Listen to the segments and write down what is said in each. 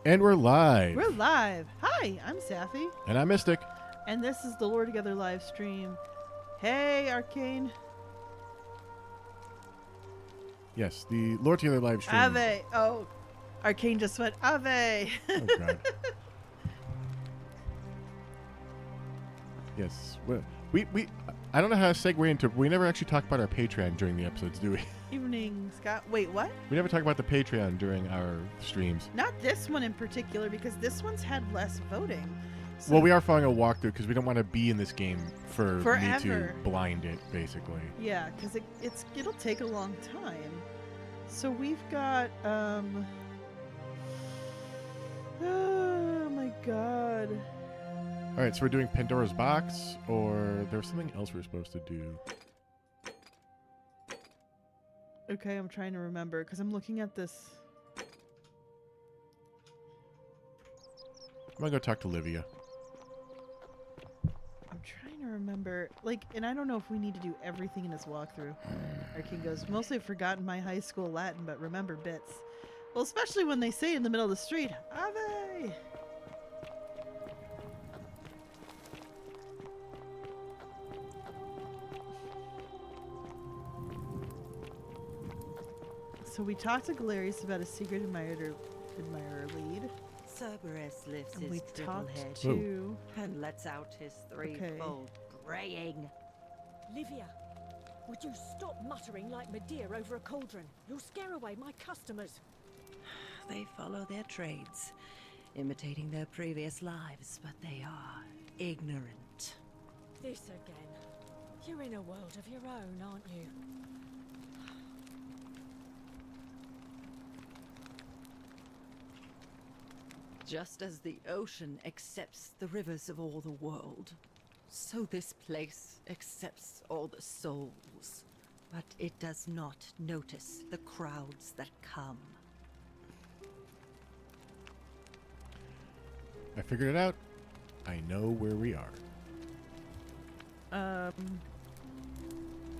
And we're live. We're live. Hi, I'm Sapphy. And I'm Mystic. And this is the Lore Together live stream. Hey, Arcane. Yes, the Lore Together live stream. Ave. Oh, Arcane just went Ave. Oh, God. Yes. We I don't know how to segue into... We never actually talk about our Patreon during the episodes, do we? Evening, Scott. Wait, what? We never talk about the Patreon during our streams. Not this one in particular, because this one's had less voting. So Well, we are following a walkthrough because we don't want to be in this game for Forever. me to blind it, basically. Yeah, because it'll take a long time. So we've got oh my God. All right, so we're doing Pandora's Box, or there was something else we were supposed to do. Okay, I'm trying to remember because I'm looking at this. I'm gonna go talk to Livia. I'm trying to remember, and I don't know if we need to do everything in this walkthrough. Arcane goes, mostly I've forgotten my high school Latin, but remember bits. Well, especially when they say in the middle of the street, Ave! So we talked to Galerius about a secret admirer lead. Cerberus lifts And his we triple talked head to... and lets out his threefold braying. Livia, would you stop muttering like Medea over a cauldron? You'll scare away my customers. They follow their trades, imitating their previous lives, but they are ignorant. This again. You're in a world of your own, aren't you? Just as the ocean accepts the rivers of all the world, so this place accepts all the souls. But it does not notice the crowds that come. I figured it out. I know where we are.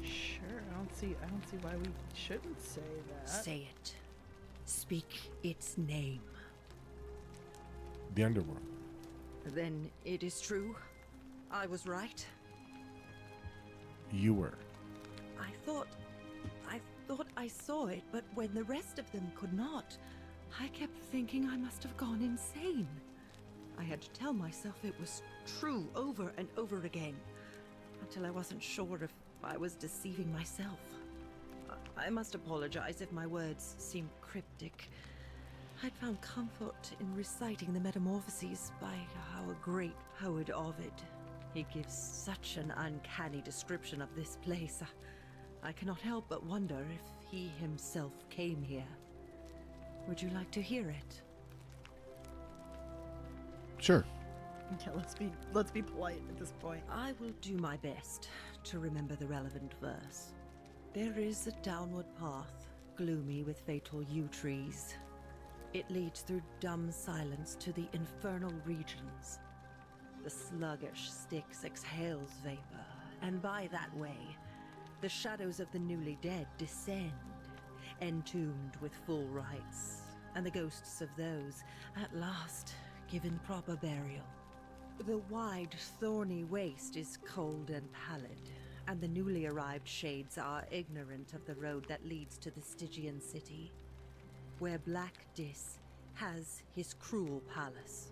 Sure. I don't see why we shouldn't say that. Say it. Speak its name. The underworld. Then it is true. I was right. You were. I thought I saw it, but when the rest of them could not, I kept thinking I must have gone insane. I had to tell myself it was true over and over again, until I wasn't sure if I was deceiving myself. I must apologize if my words seem cryptic. I'd found comfort in reciting the Metamorphoses by our great poet Ovid. He gives such an uncanny description of this place. I cannot help but wonder if he himself came here. Would you like to hear it? Sure. Yeah, let's be polite at this point. I will do my best to remember the relevant verse. There is a downward path, gloomy with fatal yew trees. It leads through dumb silence to the infernal regions. The sluggish Styx exhales vapor, and by that way, the shadows of the newly dead descend, entombed with full rites, and the ghosts of those, at last, given proper burial. The wide, thorny waste is cold and pallid, and the newly arrived shades are ignorant of the road that leads to the Stygian city, where Black Dis has his cruel palace.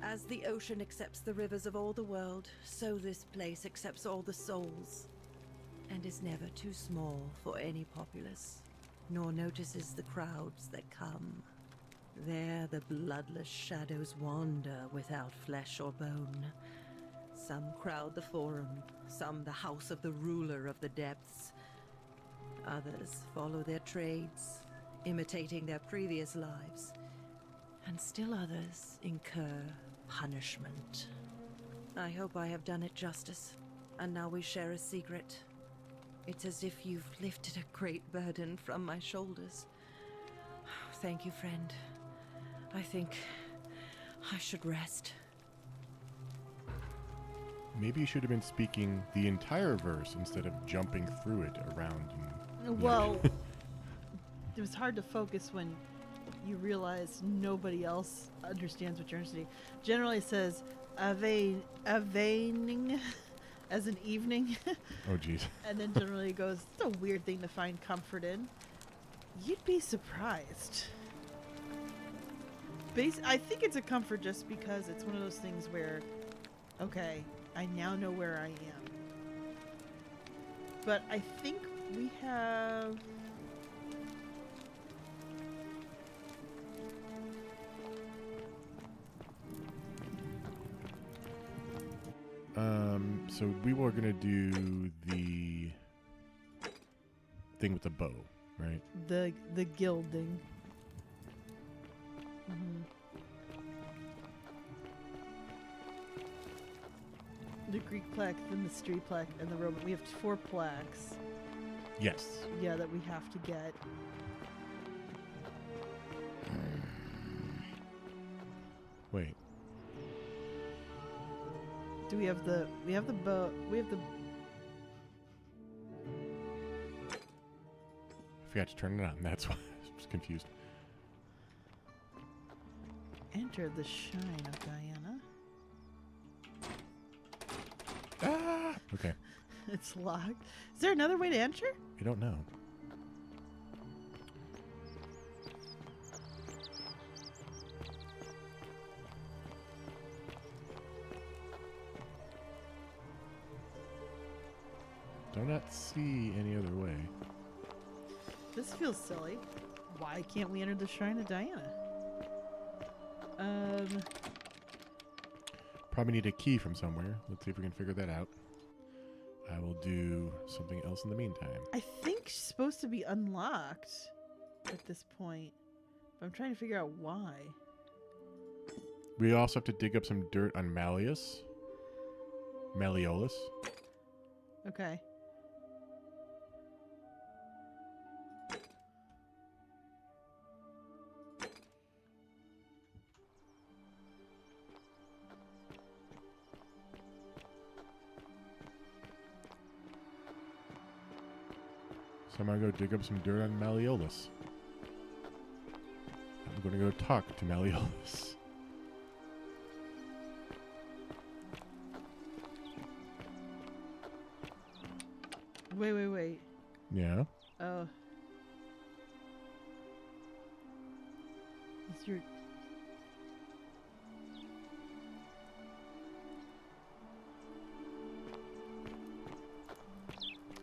As the ocean accepts the rivers of all the world, so this place accepts all the souls, and is never too small for any populace, nor notices the crowds that come. There the bloodless shadows wander without flesh or bone. Some crowd the forum, some the house of the ruler of the depths. Others follow their trades, imitating their previous lives, and still others incur punishment. I hope I have done it justice, and now we share a secret. It's as if you've lifted a great burden from my shoulders. Thank you, friend. I think I should rest. Maybe you should have been speaking the entire verse instead of jumping through it around. Well, it was hard to focus when you realize nobody else understands what you're interested in. Generally it says avening as an evening. Oh, jeez. And then generally it goes, it's a weird thing to find comfort in. You'd be surprised. I think it's a comfort just because it's one of those things where, okay, I now know where I am. But I think we have... So we were gonna do the thing with the bow, right? The gilding. Mm-hmm. The Greek plaque, the mystery plaque, and the Roman. We have 4 plaques. Yes. Yeah, that we have to get. Wait. Do we have the bow? We have the... I forgot to turn it on. That's why I was confused. Enter the shrine of Diana. Ah! Okay. It's locked. Is there another way to enter? I don't know. Do not see any other way. This feels silly. Why can't we enter the shrine of Diana? Probably need a key from somewhere. Let's see if we can figure that out. I will do something else in the meantime. I think she's supposed to be unlocked at this point. But I'm trying to figure out why. We also have to dig up some dirt on Malleus. Malleolus. Okay. So I'm gonna go dig up some dirt on Malleolus. I'm gonna go talk to Malleolus. Wait. Yeah. Oh. Is your...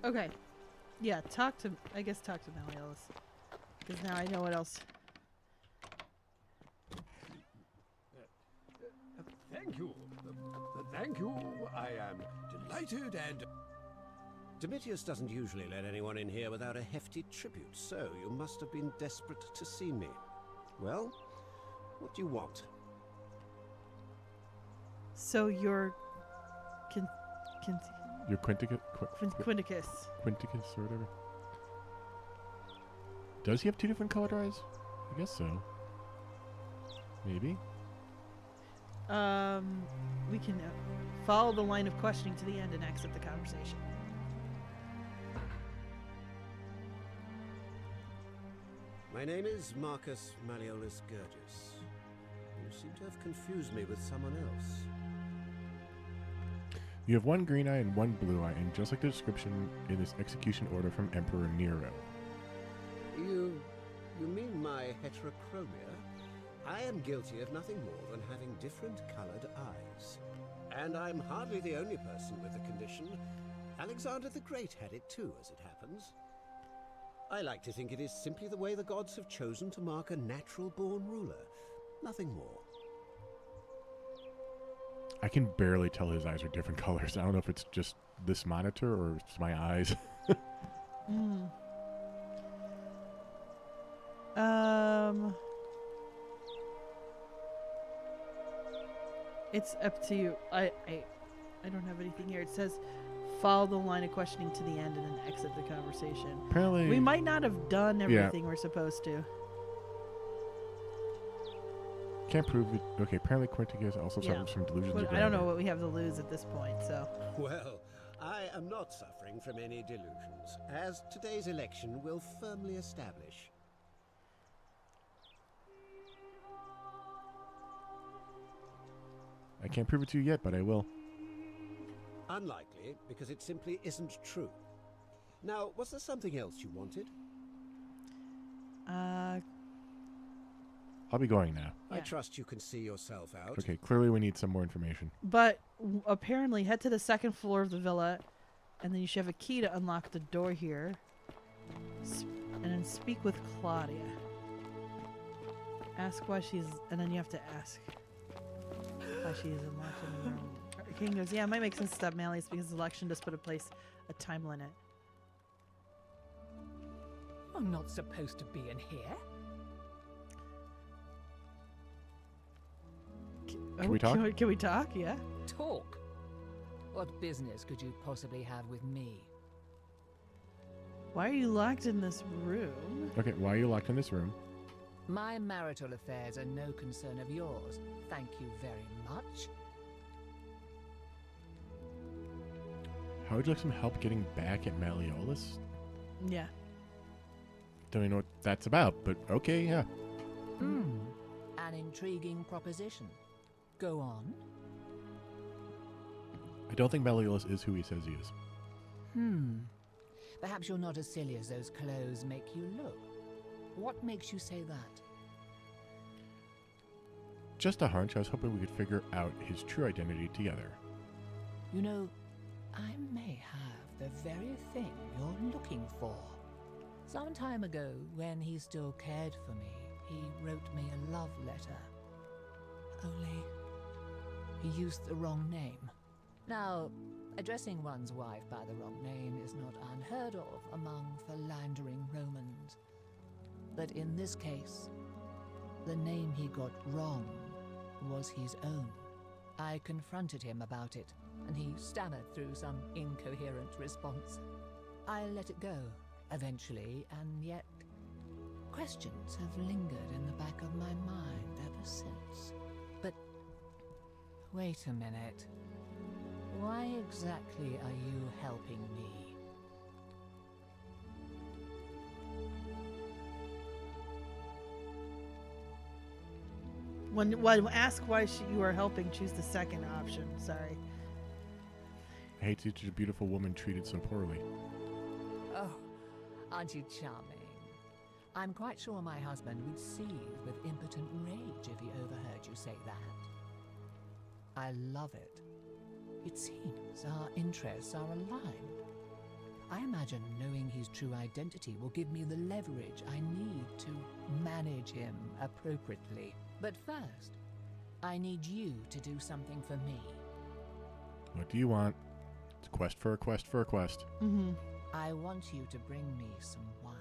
Okay. Yeah, talk to Malleolus. Because now I know what else. Thank you. Thank you. I am delighted and... Domitius doesn't usually let anyone in here without a hefty tribute, so you must have been desperate to see me. Well, what do you want? So you're... Your Quinticus? Quinticus. Quinticus or whatever. Does he have 2 different colored eyes? I guess so. Maybe. We can follow the line of questioning to the end and exit the conversation. My name is Marcus Malleolus Gurgis. You seem to have confused me with someone else. You have 1 green eye and 1 blue eye, and just like the description in this execution order from Emperor Nero. You mean my heterochromia? I am guilty of nothing more than having different colored eyes. And I'm hardly the only person with the condition. Alexander the Great had it too, as it happens. I like to think it is simply the way the gods have chosen to mark a natural-born ruler. Nothing more. I can barely tell his eyes are different colors. I don't know if it's just this monitor or it's my eyes. It's up to you. I don't have anything here. It says follow the line of questioning to the end and then exit the conversation. Apparently... We might not have done everything we're supposed to. Can't prove it. Okay, apparently Quinticus also suffers from delusions of grandeur. I don't know what we have to lose at this point, so... Well, I am not suffering from any delusions, as today's election will firmly establish. I can't prove it to you yet, but I will. Unlikely, because it simply isn't true. Now, was there something else you wanted? I'll be going now. I Yeah. trust you can see yourself out. Okay, clearly we need some more information. But apparently, head to the second floor of the villa, and then you should have a key to unlock the door here. And then speak with Claudia. Ask why she's, and then you have to ask why she is unlocked in the room. King goes, yeah, it might make sense to stop Malleus because the election does put in place a time limit. I'm not supposed to be in here. Can we talk? Can we talk? Yeah. Talk? What business could you possibly have with me? Why are you locked in this room? Okay, why are you locked in this room? My marital affairs are no concern of yours. Thank you very much. How would you like some help getting back at Malleolus? Yeah. Don't even know what that's about, but okay, yeah. An intriguing proposition. Go on. I don't think Malleolus is who he says he is. Perhaps you're not as silly as those clothes make you look. What makes you say that? Just a hunch. I was hoping we could figure out his true identity together. You know, I may have the very thing you're looking for. Some time ago, when he still cared for me, he wrote me a love letter. Only, he used the wrong name. Now, addressing one's wife by the wrong name is not unheard of among philandering Romans. But in this case, the name he got wrong was his own. I confronted him about it, and he stammered through some incoherent response. I let it go, eventually, and yet questions have lingered in the back of my mind ever since. But wait a minute. Why exactly are you helping me? When ask why you are helping, choose the second option. Sorry. I hate to see a beautiful woman treated so poorly. Oh, aren't you charming? I'm quite sure my husband would seethe with impotent rage if he overheard you say that. I love it. It seems our interests are aligned. I imagine knowing his true identity will give me the leverage I need to manage him appropriately. But first, I need you to do something for me. What do you want? It's a quest for a quest for a quest. Mm-hmm. I want you to bring me some wine.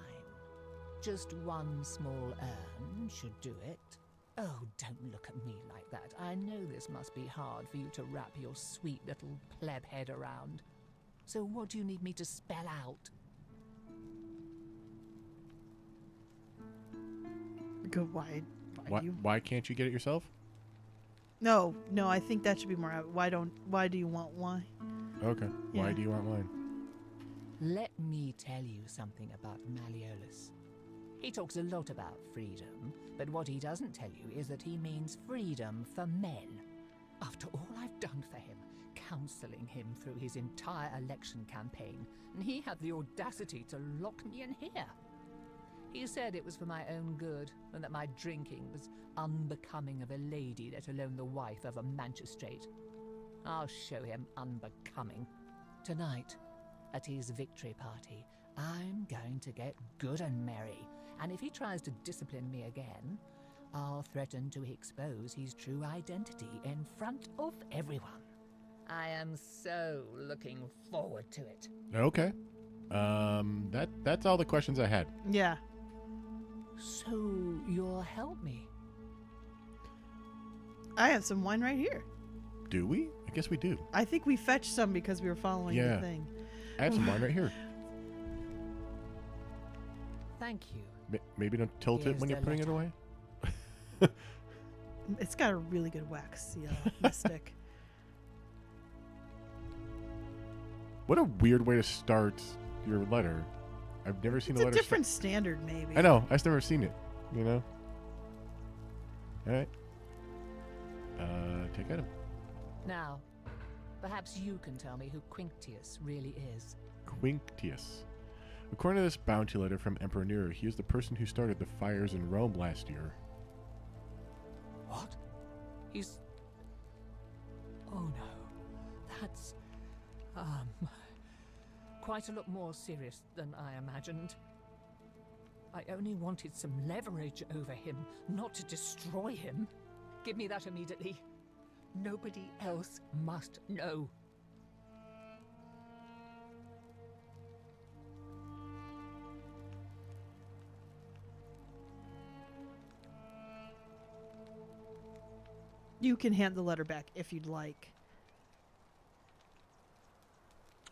Just one small urn should do it. Oh, don't look at me like that. I know this must be hard for you to wrap your sweet little pleb head around. So what do you need me to spell out? Go why? Why can't you get it yourself? No, I think that should be more. Why do you want wine? Okay. Why Yeah. do you want wine? Let me tell you something about Malleolus. He talks a lot about freedom, but what he doesn't tell you is that he means freedom for men. After all I've done for him, counseling him through his entire election campaign, and he had the audacity to lock me in here. He said it was for my own good, and that my drinking was unbecoming of a lady, let alone the wife of a magistrate. I'll show him unbecoming. Tonight, at his victory party, I'm going to get good and merry, and if he tries to discipline me again, I'll threaten to expose his true identity in front of everyone. I am so looking forward to it. Okay. That's all the questions I had. Yeah. So you'll help me? I have some wine right here. Do we? I guess we do. I think we fetched some because we were following Yeah. the thing. I have some wine right here. Thank you. Maybe don't tilt it Here's when you're the putting it letter. away. It's got a really good wax seal. Mystic. What a weird way to start your letter. I've never seen It's a a letter. different standard, maybe. I know. I've never seen it. You know. All right. Take item. Now, perhaps you can tell me who Quinctius really is. Quinctius. According to this bounty letter from Emperor Nero, he is the person who started the fires in Rome last year. What? He's... Oh no. That's... quite a lot more serious than I imagined. I only wanted some leverage over him, not to destroy him. Give me that immediately. Nobody else must know. You can hand the letter back if you'd like.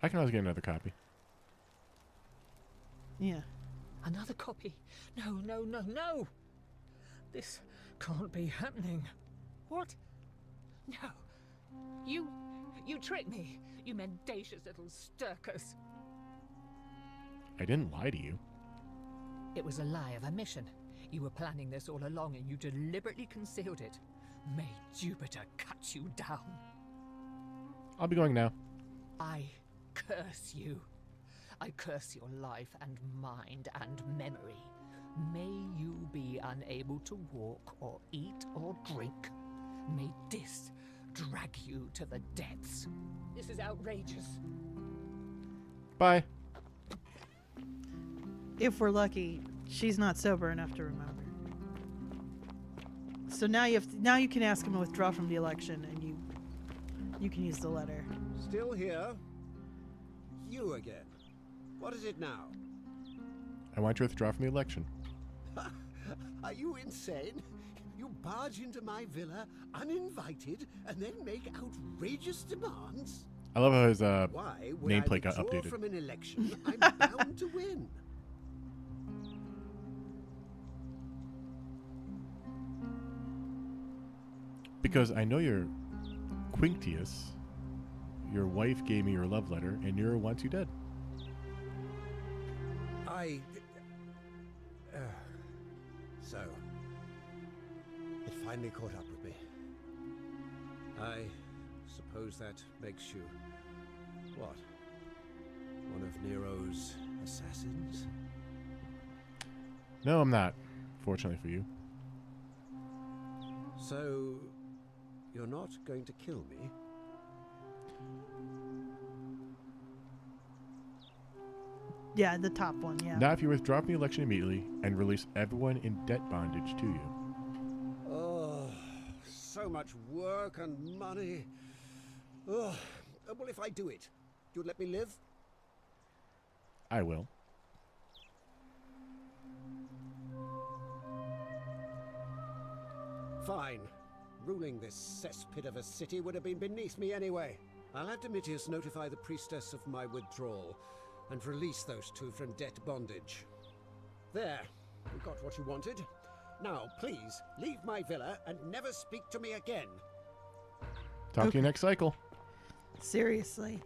I can always get another copy. Yeah. Another copy? No, no, no, no! This can't be happening. What? No. You tricked me, you mendacious little stirkers. I didn't lie to you. It was a lie of a mission. You were planning this all along and you deliberately concealed it. May Jupiter cut you down. I'll be going now. I curse you. I curse your life and mind and memory. May you be unable to walk or eat or drink. May this drag you to the depths. This is outrageous. Bye. If we're lucky, she's not sober enough to remember. So now you can ask him to withdraw from the election, and you can use the letter. Still here? You again. What is it now? I want you to withdraw from the election. Are you insane? You barge into my villa uninvited and then make outrageous demands? I love how his Why would nameplate I got withdraw updated. from an election I'm bound to win? Because I know you're Quinctius. Your wife gave me your love letter, and Nero wants you dead. So, it finally caught up with me. I suppose that makes you, what? One of Nero's assassins? No, I'm not. Fortunately for you. So, you're not going to kill me? Yeah, the top one, yeah. Not if you withdraw from the election immediately and release everyone in debt bondage to you. Oh, so much work and money. Oh, well, if I do it, you'd let me live? I will. Fine. Ruling this cesspit of a city would have been beneath me anyway. I'll have Domitius notify the priestess of my withdrawal and release those two from debt bondage. There. You got what you wanted. Now, please, leave my villa and never speak to me again. Talk to you next cycle. Seriously.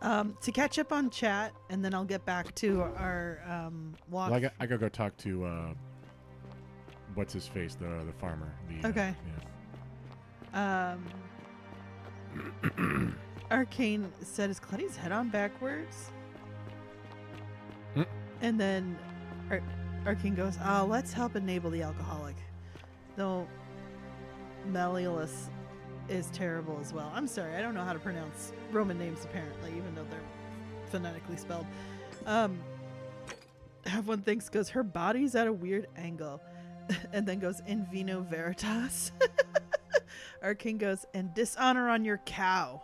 To catch up on chat, and then I'll get back to our walk. Well, I gotta go talk to what's his face, the farmer. Okay. Yeah. Arcane said, "Is Cletty's head on backwards?" Hmm? And then Arcane goes, let's help enable the alcoholic. Though Malleolus is terrible as well. I'm sorry, I don't know how to pronounce Roman names apparently, even though they're phonetically spelled. Have one thinks goes, her body's at a weird angle. And then goes, in vino veritas. Arcane goes, and dishonor on your cow.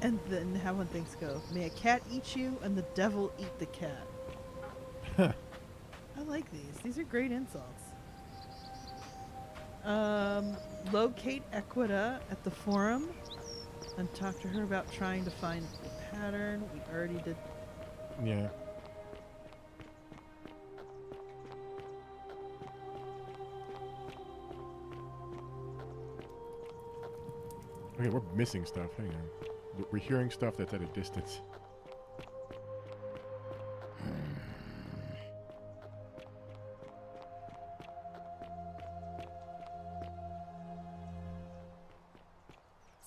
And then have one thinks go, may a cat eat you and the devil eat the cat. I like these. These are great insults. Locate Equita at the forum and talk to her about trying to find the pattern. We already did. Yeah. Okay, we're missing stuff. Hang on. We're hearing stuff that's at a distance.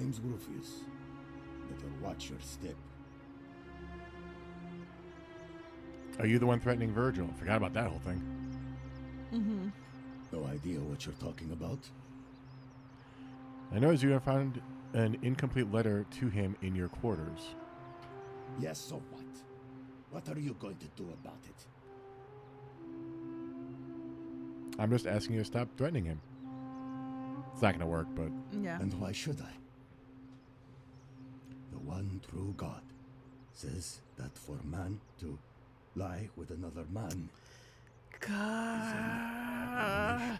name's Rufius. Better watch your step. Are you the one threatening Virgil? Forgot about that whole thing. Mm-hmm. No idea what you're talking about? I noticed you have found an incomplete letter to him in your quarters. Yes, so what? What are you going to do about it? I'm just asking you to stop threatening him. It's not going to work, but... Yeah. And why should I? The one true God says that for man to lie with another man... God.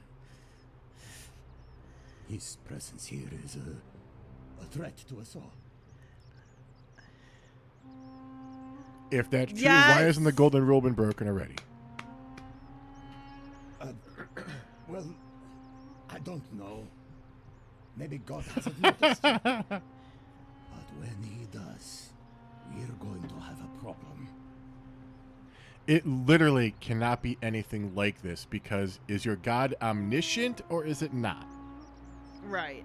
His presence here is a threat to us all. If that's true, Yes! why hasn't the golden rule been broken already? Well, I don't know. Maybe God hasn't noticed it. But when he does, we're going to have a problem. It literally cannot be anything like this, because is your God omniscient or is it not? Right.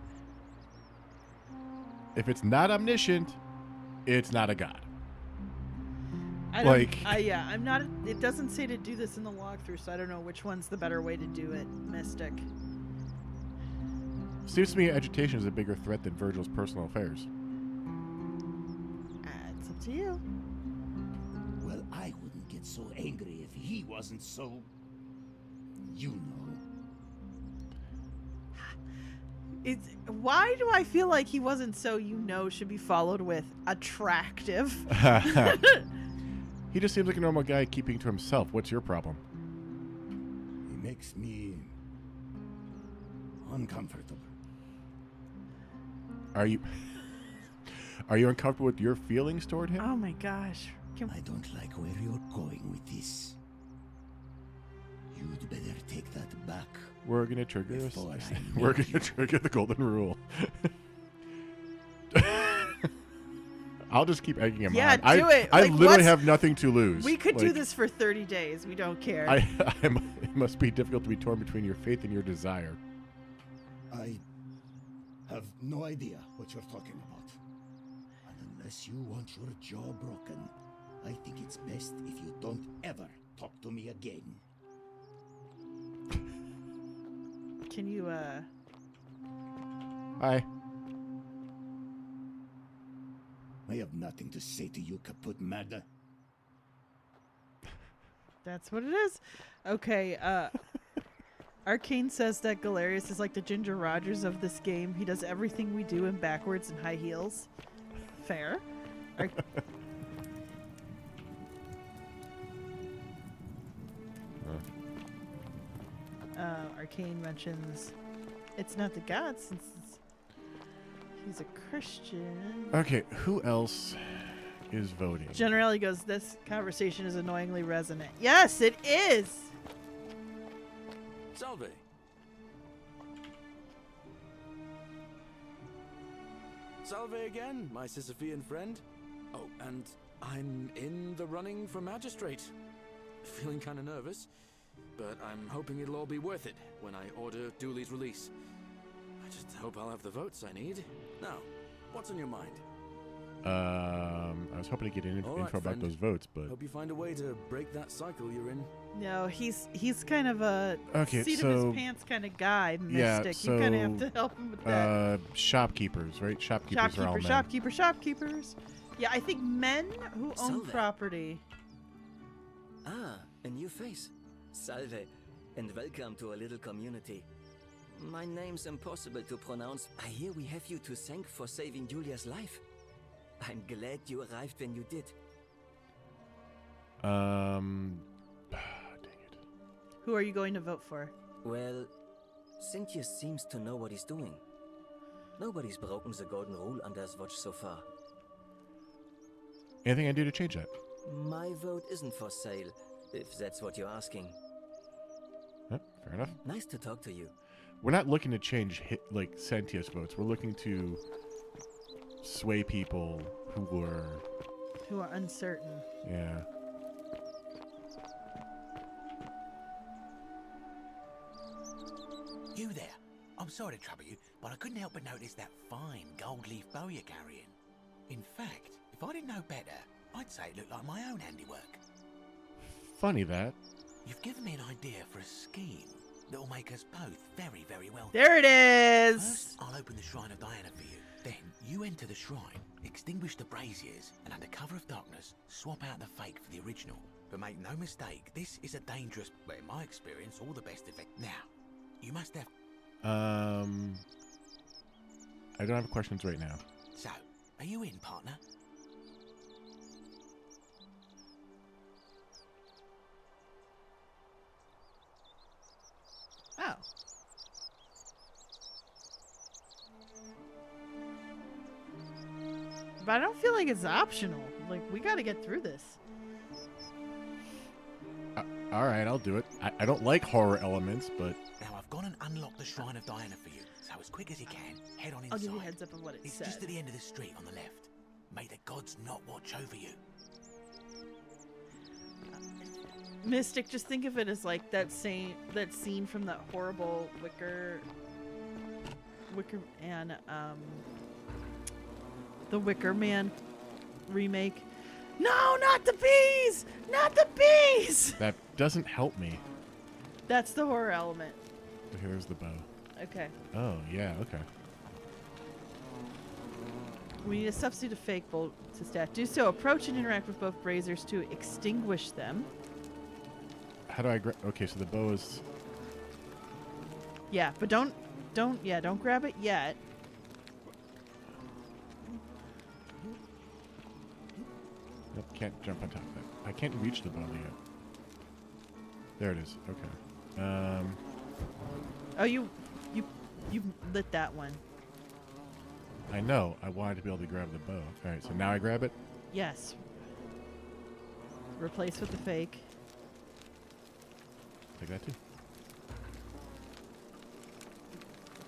If it's not omniscient, it's not a God. I don't, Like- yeah, I'm not. It doesn't say to do this in the walkthrough, so I don't know which one's the better way to do it. Mystic. Seems to me agitation is a bigger threat than Virgil's personal affairs. It's up to you. Well, I wouldn't get so angry if he wasn't so... You know. It's, why do I feel like he wasn't so should be followed with attractive? He just seems like a normal guy keeping to himself. What's your problem? He makes me... uncomfortable. Are you uncomfortable with your feelings toward him? Oh my gosh. I don't like where you're going with this. You'd better take that back. We're gonna trigger this. Before I We're make gonna trigger the golden rule. I'll just keep egging him Yeah, on. do it. I Like, literally what's- have nothing to lose. We could do Like, this for 30 days. We don't care. It must be difficult to be torn between your faith and your desire. I have no idea what you're talking about. And unless you want your jaw broken, I think it's best if you don't ever talk to me again. Can you, Hi. I have nothing to say to you, kaput merde. That's what it is. Okay, Arcane says that Galerius is like the Ginger Rogers of this game. He does everything we do in backwards and high heels. Fair. Arcane mentions it's not the god since he's a Christian. Okay, who else is voting? Generally goes, this conversation is annoyingly resonant. Yes, it is! Salve. Salve again, my Sisyphean friend. Oh, and I'm in the running for magistrate. Feeling kind of nervous, but I'm hoping it'll all be worth it when I order Dooley's release. I just hope I'll have the votes I need. Now, what's on your mind? I was hoping to get an All info right, about friend. those votes, but Hope you find a way to break that cycle you're in. No, he's kind of a Okay, seat of so- his pants kind of guy, yeah, Mystic. You kind of have so, to help him with that. Shopkeepers, right? Shopkeepers are all men. Shopkeepers. Yeah, I think men who own Salve. property. Ah, a new face. Salve, and welcome to a little community. My name's impossible to pronounce. I hear we have you to thank for saving Julia's life. I'm glad you arrived when you did. Dang it. Who are you going to vote for? Well, Cynthia seems to know what he's doing. Nobody's broken the golden rule under his watch so far. Anything I do to change that? My vote isn't for sale, if that's what you're asking. Huh, fair enough. Nice to talk to you. We're not looking to change Sentius votes. We're looking to sway people who are uncertain. Yeah. You there. I'm sorry to trouble you, but I couldn't help but notice that fine gold leaf bow you're carrying. In fact, if I didn't know better, I'd say it looked like my own handiwork. Funny that. You've given me an idea for a scheme that'll make us both very, very wealthy. There it is! First, I'll open the Shrine of Diana for you. Then, you enter the shrine, extinguish the braziers, and under cover of darkness, swap out the fake for the original. But make no mistake, this is a dangerous, but in my experience, all the best effect. Now, you must have... I don't have questions right now. So, are you in, partner? Oh. But I don't feel like it's optional. Like, we gotta get through this. Alright, I'll do it. I don't like horror elements, but... Now, I've gone and unlocked the Shrine of Diana for you. So as quick as you can, head on inside. I'll give you a heads up of what it It's said. just at the end of the street on the left. May the gods not watch over you. Mystic, just think of it as like that scene from that horrible Wicker and the Wicker Man remake. No, not the bees! Not the bees! That doesn't help me. That's the horror element. Okay, there's the bow. Okay. Oh, yeah, okay. We need to substitute a fake bolt to stat. Do so. Approach and interact with both braziers to extinguish them. How do I okay, so the bow is... Yeah, but don't grab it yet. Nope, can't jump on top of that. I can't reach the bow yet. There it is. Okay. Oh, you lit that one. I know. I wanted to be able to grab the bow. All right, so now I grab it. Yes. Replace with the fake. Take that too.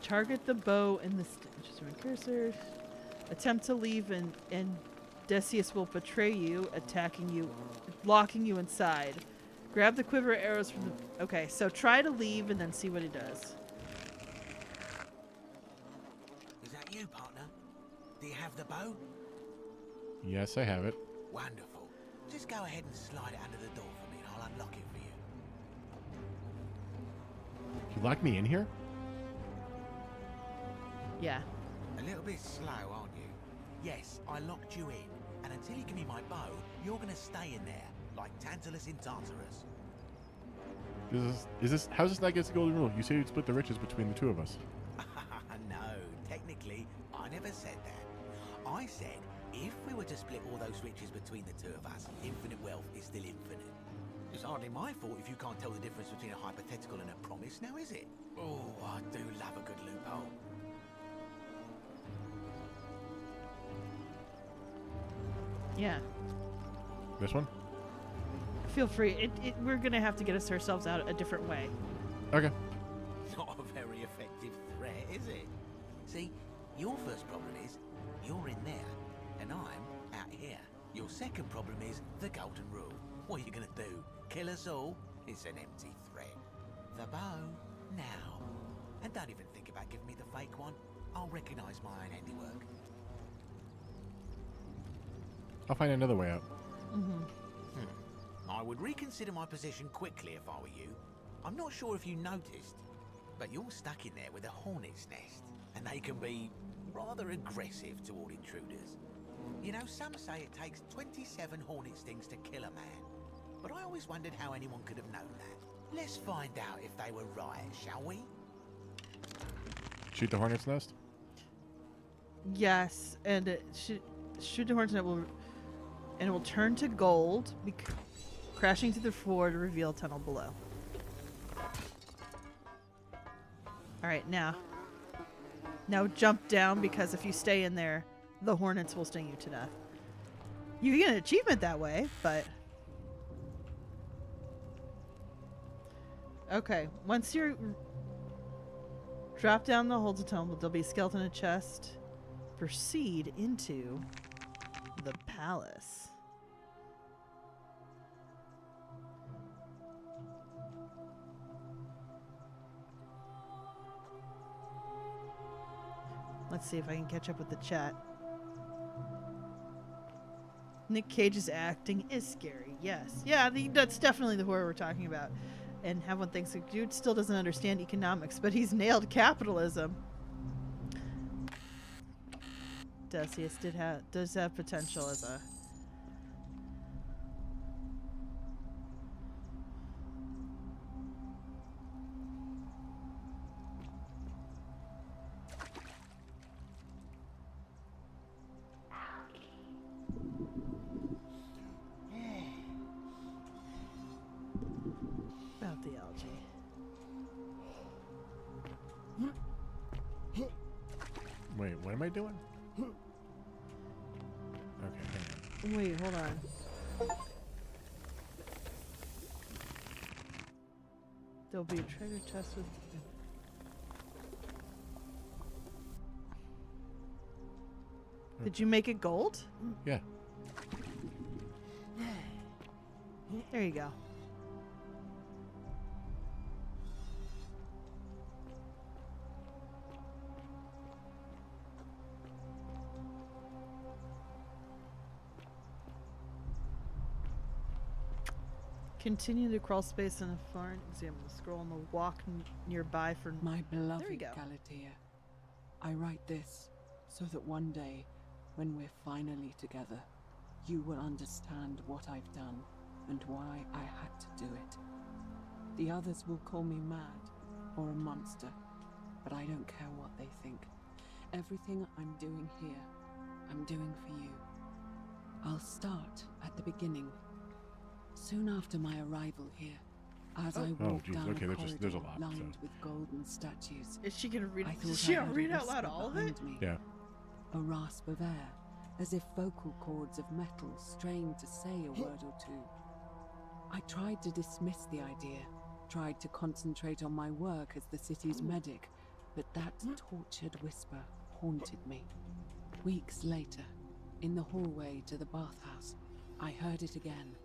Target the bow in the just run cursor. Attempt to leave and Decius will betray you, attacking you, locking you inside. Grab the quiver arrows from the... Okay, so try to leave and then see what he does. Is that you, partner? Do you have the bow? Yes, I have it. Wonderful. Just go ahead and slide it under the door for me and I'll unlock it for you. You locked me in here? Yeah. A little bit slow, aren't you? Yes, I locked you in. And until you give me my bow, you're going to stay in there, like Tantalus in Tartarus. How's this not against the golden rule? You said you'd split the riches between the two of us. No, technically, I never said that. I said, if we were to split all those riches between the two of us, infinite wealth is still infinite. It's hardly my fault if you can't tell the difference between a hypothetical and a promise, now is it? Oh, I do love a good loophole. Yeah. This one? Feel free. We're gonna have to get ourselves out a different way. Okay. Not a very effective threat, is it? See, your first problem is you're in there, and I'm out here. Your second problem is the golden rule. What are you gonna do? Kill us all? It's an empty threat. The bow, now. And don't even think about giving me the fake one. I'll recognize my own handiwork. I'll find another way out. I would reconsider my position quickly if I were you. I'm not sure if you noticed, but you're stuck in there with a hornet's nest, and they can be rather aggressive toward intruders. You know, some say it takes 27 hornet stings to kill a man, but I always wondered how anyone could have known that. Let's find out if they were right, shall we? Shoot the hornet's nest? Yes, and shoot the hornet's nest and it will turn to gold, crashing to the floor to reveal a tunnel below. Alright, now jump down, because if you stay in there, the hornets will sting you to death. You get an achievement that way, but... Okay, once you're... Drop down the hole to tunnel, there'll be a skeleton in a chest. Proceed into the palace. Let's see if I can catch up with the chat. Nick Cage's acting is scary. Yes. Yeah, that's definitely the horror we're talking about. And have one thinks the dude still doesn't understand economics, but he's nailed capitalism. Decius does have potential as a... About the algae. Wait, what am I doing? Okay, hang on. Wait, hold on. There'll be a treasure chest with... Did you make it gold? Yeah. There you go. Continue the crawl space in the far and examine the scroll on the walk nearby for... My beloved There we go. Galatea, I write this so that one day, when we're finally together, you will understand what I've done and why I had to do it. The others will call me mad or a monster, but I don't care what they think. Everything I'm doing here, I'm doing for you. I'll start at the beginning. Soon after my arrival here, as I walked down okay, a there's a corridor lot, lined so. with golden statues, Is she gonna read? I thought Is she I gonna heard read a out loud whisper all of it? behind me. Yeah. A rasp of air, as if vocal cords of metal strained to say a word or two. I tried to dismiss the idea, tried to concentrate on my work as the city's medic, but that tortured whisper haunted me. Weeks later, in the hallway to the bathhouse, I heard it again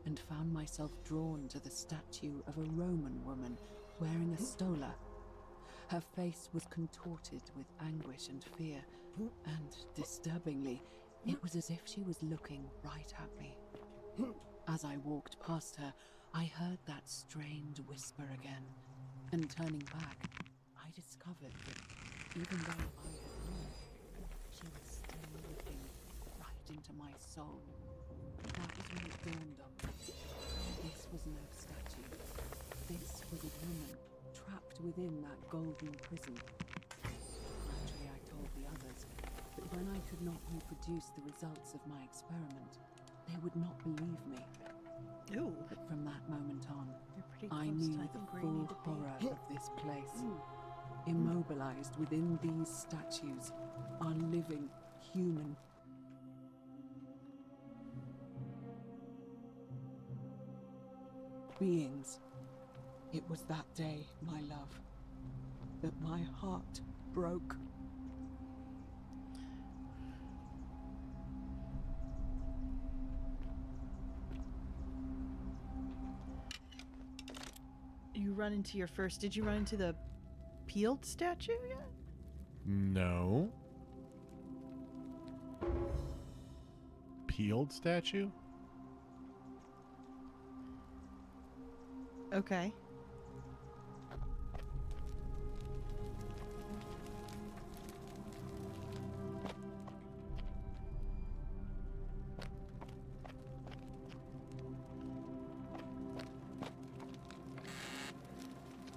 and found myself drawn to the statue of a Roman woman wearing a stola. Her face was contorted with anguish and fear, and disturbingly, it was as if she was looking right at me. As I walked past her, I heard that strained whisper again, and turning back, I discovered that even though I had known, she was still looking right into my soul. That was when it dawned on me. This was no statue. This was a woman trapped within that golden prison. Naturally, I told the others, but when I could not reproduce the results of my experiment, they would not believe me. Ooh. But from that moment on, pretty I close knew to, I the think, where you full need to be. horror of this place. Immobilized within these statues are living human beings. It was that day, my love, that my heart broke. You run into your first... Did you run into the peeled statue yet? No. Peeled statue? Okay.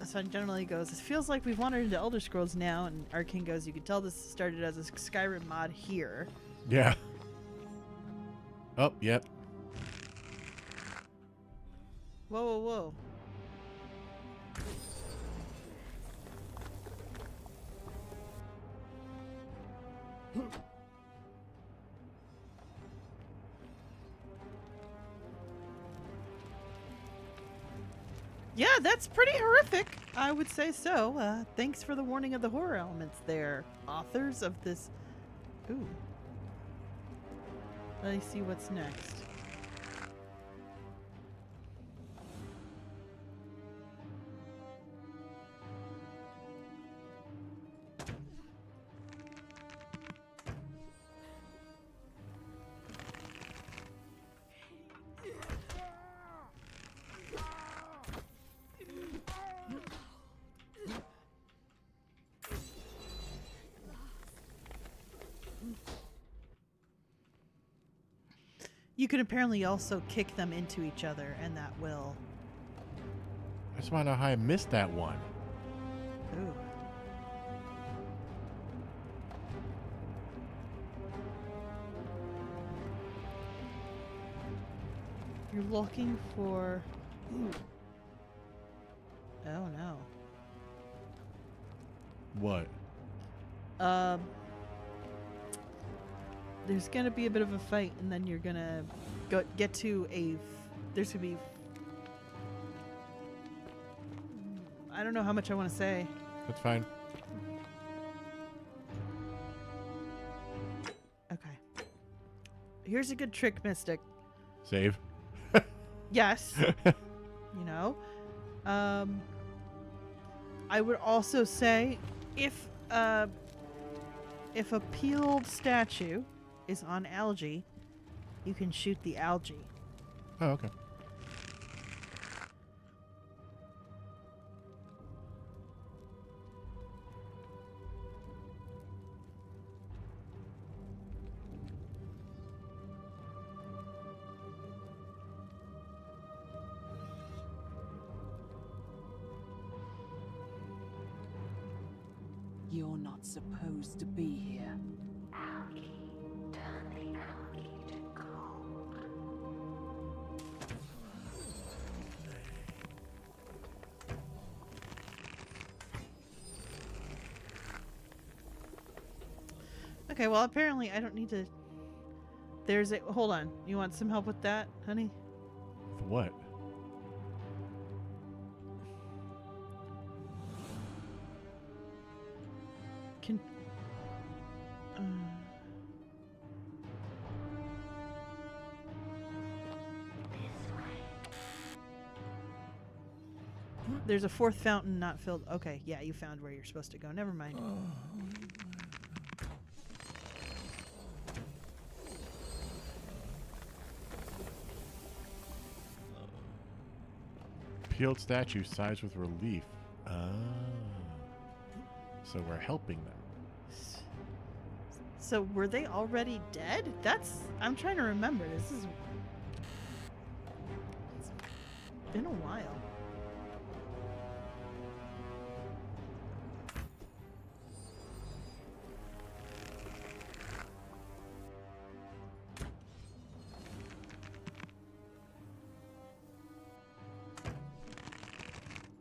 Sun generally goes, it feels like we've wandered into Elder Scrolls now, and Arcane goes, you can tell this started as a Skyrim mod here. Yeah. Oh, yep. Whoa, whoa, whoa. Yeah, that's pretty horrific. I would say so. Thanks for the warning of the horror elements there, authors of this. Ooh. Let me see what's next. You can apparently also kick them into each other, and that will. I just want to know how I missed that one. Ooh. You're looking for. Ooh. Oh no. What? There's gonna be a bit of a fight, and then you're gonna get to a. There's gonna be. I don't know how much I want to say. That's fine. Okay. Here's a good trick, Mystic. Save. Yes. You know. I would also say if a peeled statue is on algae, you can shoot the algae. Oh, okay. You're not supposed to be here. Algae, turn the algae to gold. Okay, well, apparently I don't need to. There's a. Hold on. You want some help with that, honey? With what? Can. There's a fourth fountain not filled. Okay, yeah, you found where you're supposed to go. Never mind. Peeled statue size with relief. Ah. So we're helping them. So were they already dead? I'm trying to remember. It's been a while.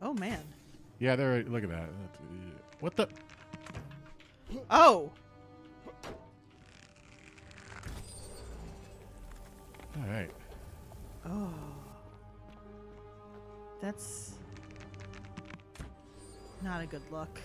Oh man. Yeah, they're look at that. What the? Oh. All right. Oh. That's not a good look.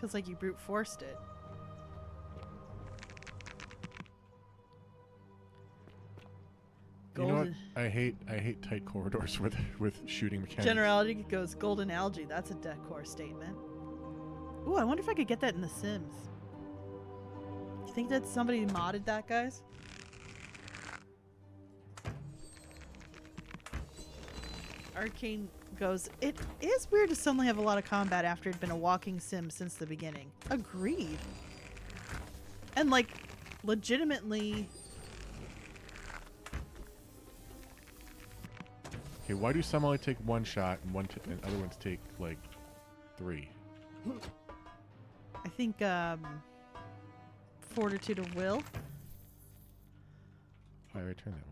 Feels like you brute forced it. You know what? I hate tight corridors with shooting mechanics. Generality goes golden algae. That's a decor statement. Ooh, I wonder if I could get that in The Sims. Do you think that somebody modded that, guys? Arcane goes, it is weird to suddenly have a lot of combat after it'd been a walking sim since the beginning. Agreed. And like, legitimately... Okay, why do some only take one shot and and other ones take like 3? I think fortitude of will. I return that one.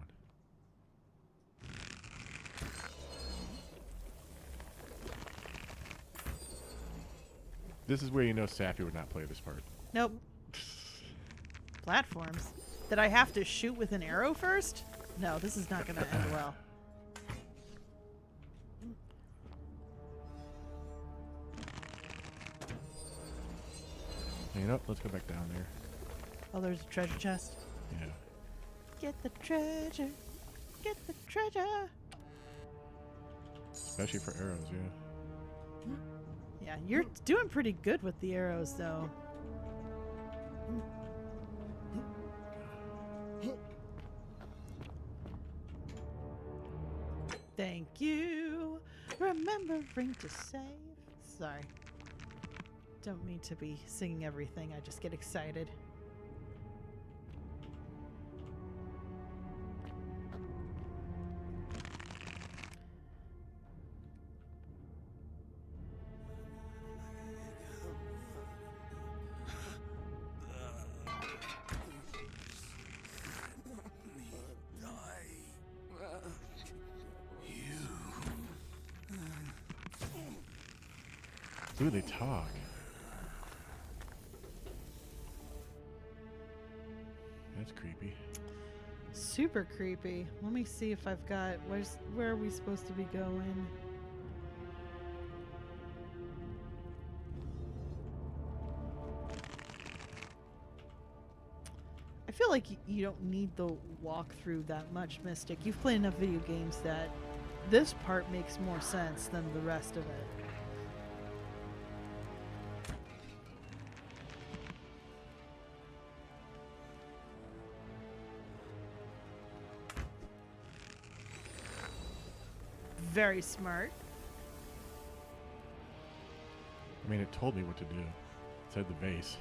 This is where you know Sapphy would not play this part. Nope. Platforms. Did I have to shoot with an arrow first? No, this is not going to end well. You know, let's go back down there. Oh, there's a treasure chest. Yeah. Get the treasure. Get the treasure. Especially for arrows, yeah. Yeah, you're doing pretty good with the arrows, though. Thank you. Remembering to save. Sorry. Don't mean to be singing everything. I just get excited. Ooh, they talk. That's creepy. Super creepy. Let me see if I've got... Where are we supposed to be going? I feel like you don't need the walkthrough that much, Mystic. You've played enough video games that this part makes more sense than the rest of it. Very smart. I mean, it told me what to do. It said the vase.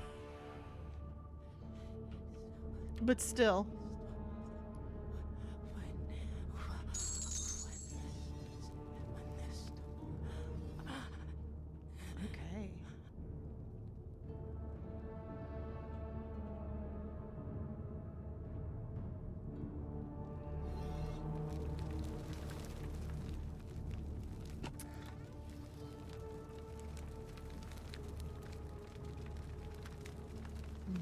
But still. Okay.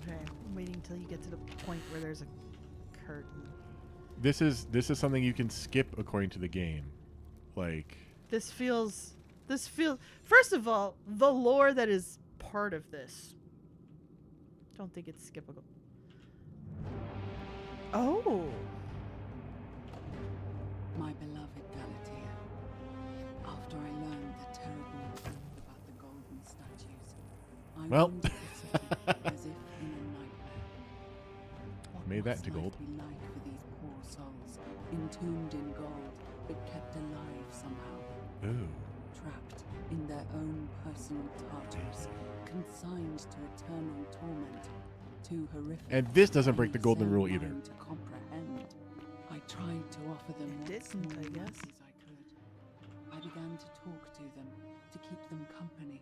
Okay, I'm waiting until you get to the point where there's a curtain. This is something you can skip according to the game. Like, This feels first of all, the lore that is part of this. Don't think it's skippable. Oh. My beloved Galatea, after I learned the terrible truth about the golden statues, I well, wandered the city as if in a nightmare. What made that must into gold. life be like for these poor souls, entombed in gold, but kept alive somehow? ooh. Trapped in their own personal Tartarus, consigned to eternal torment, too horrific. And this doesn't for break the any golden sane rule either. mind to comprehend. I tried to offer them what didn't, small I guess. mercies I could. I began to talk to them, to keep them company.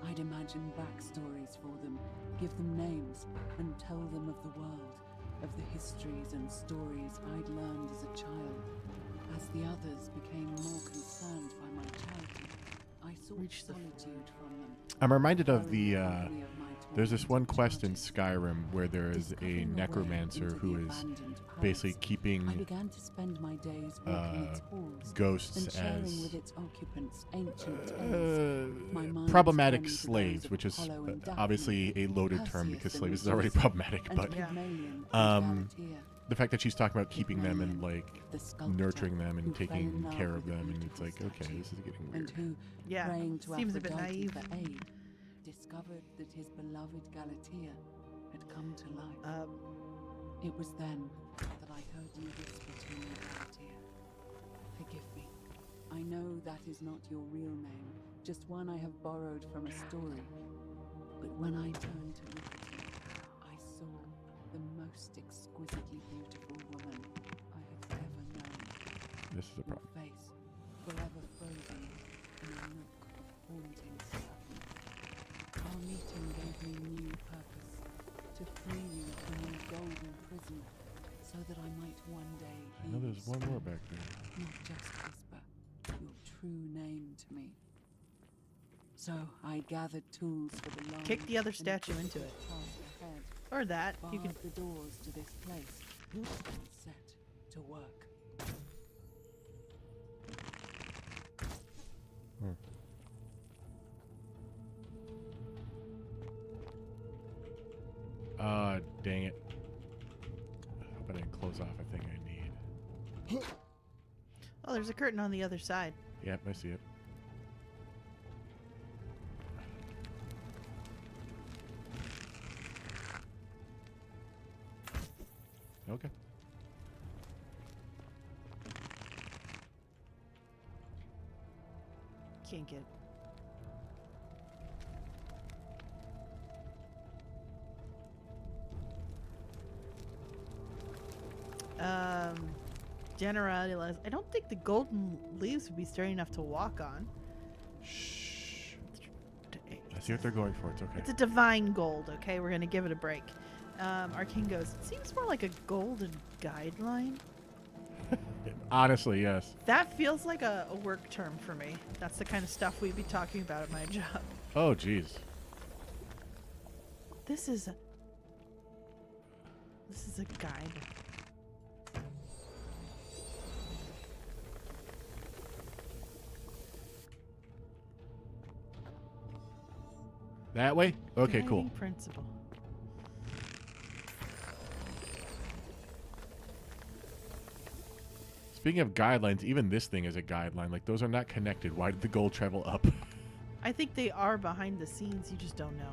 I'd imagine backstories for them, give them names, and tell them of the world, of the histories and stories I'd learned as a child. As the others became more concerned by my charity, I sought solitude from them. I'm reminded of the company of my there's this one quest in Skyrim where there is a necromancer who is basically keeping I began to spend my days walking its halls ghosts and sharing as with its occupants ancient tales. My mind problematic turned to those slaves, of which is Apollo and Daphne, obviously a loaded term Perseus because and slaves is already Medusa, problematic, and but Pygmalion and Galatea. the fact that she's talking about keeping them and like the sculptor nurturing them and who fell in taking love care with of the them, and it's like, beautiful okay, this is getting weird. and who, Yeah, praying to seems a bit Aphrodite naive. for aid, discovered that his beloved Galatea had come to life. It was then that I heard you whisper to me, Galatea. Forgive me. I know that is not your real name, just one I have borrowed from a story. But when I turned to look at you, I saw the most exquisitely beautiful woman I have ever known. This is a problem. Your face, forever frozen in a nook of haunting suffering. Our meeting gave me new purpose, to free you from your golden prison, so that I might one day I know there's one more back there. not just whisper your true name to me. So I gathered tools for the long Kick the other and statue into it. task ahead. Or that. You Barred can the doors to this place and set to work. Ah, dang it. I hope I didn't close off a thing I need. Oh, there's a curtain on the other side. Yep, I see it. Okay. Can't get. Generality lies. I don't think the golden leaves would be sturdy enough to walk on. Shh. I see what they're going for. It's okay. It's a divine gold, okay? We're going to give it a break. Our king goes, it seems more like a golden guideline. Honestly, yes. That feels like a work term for me. That's the kind of stuff we'd be talking about at my job. Oh, jeez. This is a guide. That way? Okay, Guiding cool. Principle. Speaking of guidelines, even this thing is a guideline. Like, those are not connected. Why did the gold travel up? I think they are behind the scenes. You just don't know.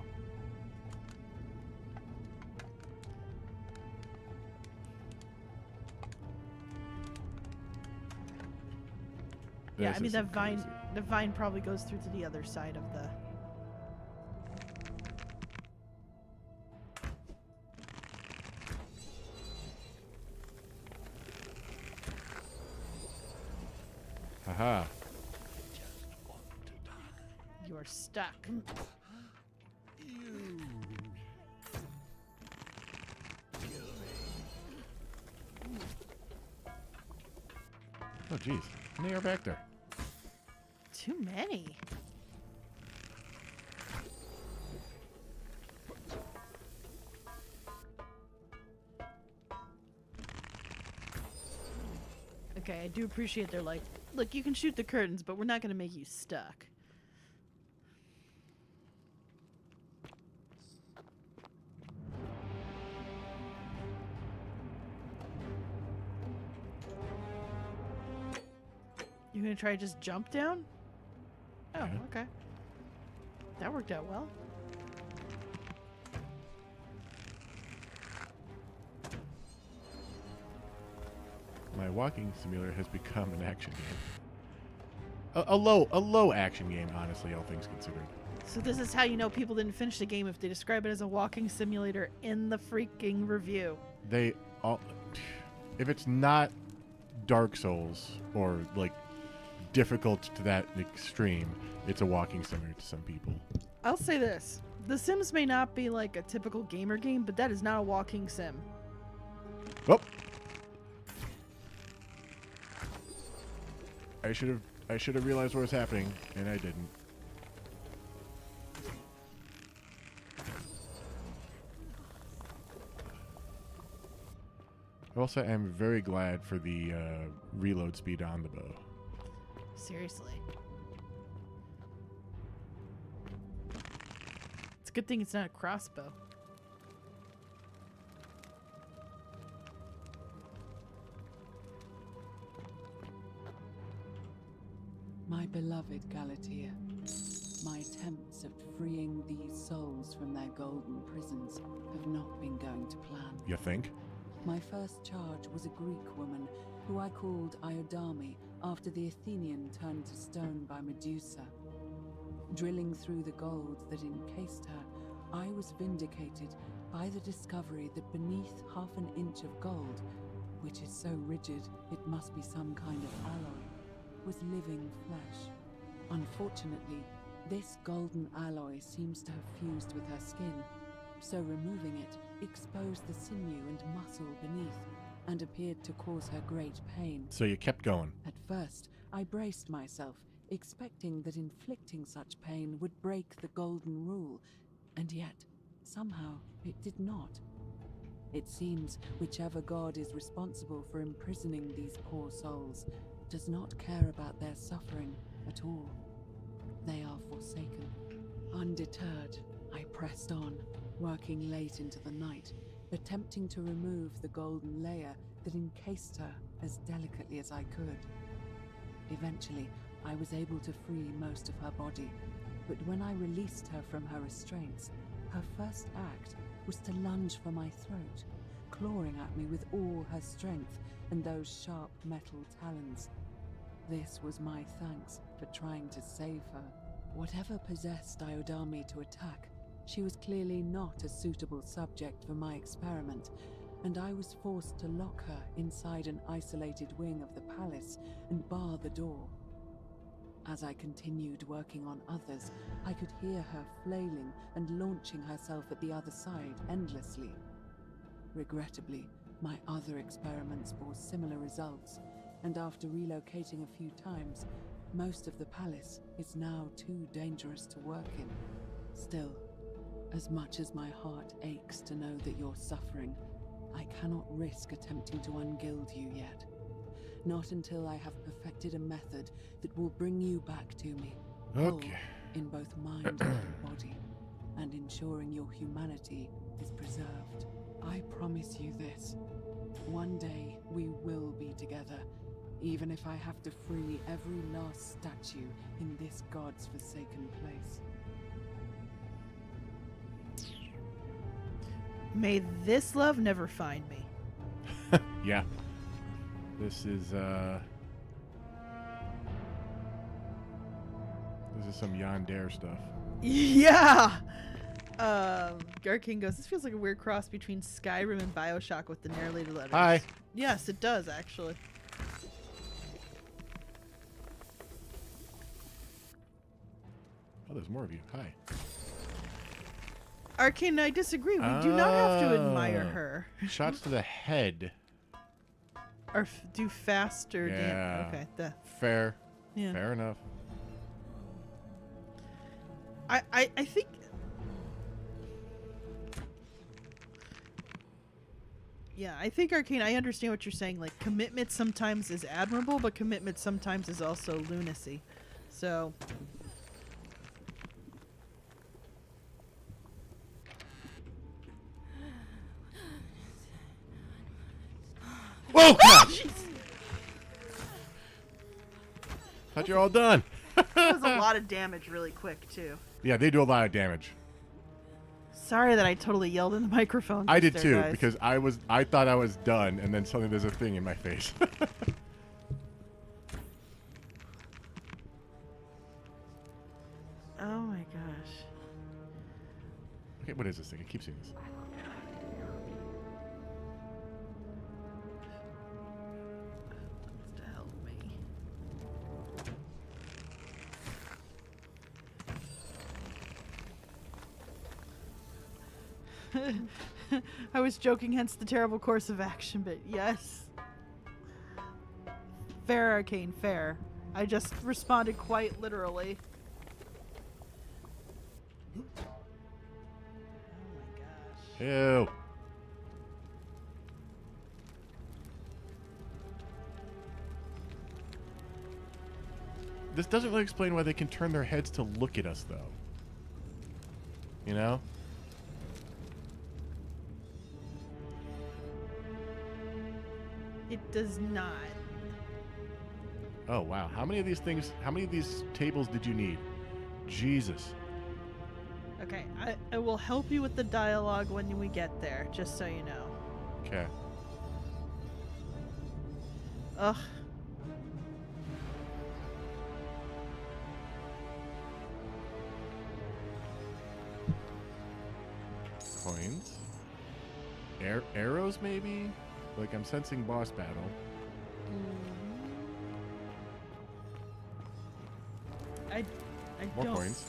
Yeah, I mean, the vine probably goes through to the other side of the... Haha. You are stuck. Oh, jeez. And they are back there. Too many. Okay, I do appreciate they're like, look, you can shoot the curtains, but we're not going to make you stuck. You're going to try to just jump down? Oh, okay. That worked out well. My walking simulator has become an action game. A low action game, honestly, all things considered. So this is how you know people didn't finish the game if they describe it as a walking simulator in the freaking review. They all... If it's not Dark Souls or, like, difficult to that extreme, it's a walking simulator to some people. I'll say this. The Sims may not be like a typical gamer game, but that is not a walking sim. Oh! I should have realized what was happening, and I didn't. Also, I'm very glad for the reload speed on the bow. Seriously. It's a good thing it's not a crossbow. My beloved Galatea, my attempts at freeing these souls from their golden prisons have not been going to plan. You think? My first charge was a Greek woman who I called Iodame after the Athenian turned to stone by Medusa. Drilling through the gold that encased her, I was vindicated by the discovery that beneath half an inch of gold, which is so rigid it must be some kind of alloy, was living flesh. Unfortunately, this golden alloy seems to have fused with her skin, so removing it exposed the sinew and muscle beneath and appeared to cause her great pain. So you kept going. At first, I braced myself, expecting that inflicting such pain would break the golden rule, and yet, somehow, it did not. It seems whichever god is responsible for imprisoning these poor souls does not care about their suffering at all. They are forsaken. Undeterred, I pressed on, working late into the night, attempting to remove the golden layer that encased her as delicately as I could. Eventually, I was able to free most of her body, but when I released her from her restraints, her first act was to lunge for my throat, clawing at me with all her strength and those sharp metal talons. This was my thanks for trying to save her. Whatever possessed Diodami to attack, she was clearly not a suitable subject for my experiment, and I was forced to lock her inside an isolated wing of the palace and bar the door. As I continued working on others, I could hear her flailing and launching herself at the other side endlessly. Regrettably, my other experiments bore similar results, and after relocating a few times, most of the palace is now too dangerous to work in. Still, as much as my heart aches to know that you're suffering, I cannot risk attempting to ungild you yet. Not until I have perfected a method that will bring you back to me, whole in both mind and body, and ensuring your humanity is preserved. I promise you this. One day we will be together, even if I have to free every last statue in this god's forsaken place. May this love never find me. Yeah. This is some yandere stuff. Yeah! Garking goes, this feels like a weird cross between Skyrim and Bioshock with the narrated letters. Hi. Yes, it does, actually. Oh, there's more of you. Hi. Arcane, I disagree. We do not have to admire her. Shots to the head. Or do faster Yeah. damage. Okay. Fair. Yeah. Fair enough. I think... Yeah, I think, Arcane, I understand what you're saying. Like, commitment sometimes is admirable, but commitment sometimes is also lunacy. So... Whoa! Oh, thought you're all done. That was a lot of damage really quick, too. Yeah, they do a lot of damage. Sorry that I totally yelled in the microphone. I did there, too, guys. because I thought I was done, and then suddenly there's a thing in my face. Oh my gosh. Okay, what is this thing? I keep seeing this. To help me. I was joking, hence the terrible course of action, but yes. Fair, Arcane, fair. I just responded quite literally. Oh my gosh. Ew. This doesn't really explain why they can turn their heads to look at us, though. You know? It does not. Oh, wow. How many of these tables did you need? Jesus. Okay, I will help you with the dialogue when we get there, just so you know. Okay. Ugh. Coins. Arrows, maybe? Like, I'm sensing boss battle. I More don't. coins.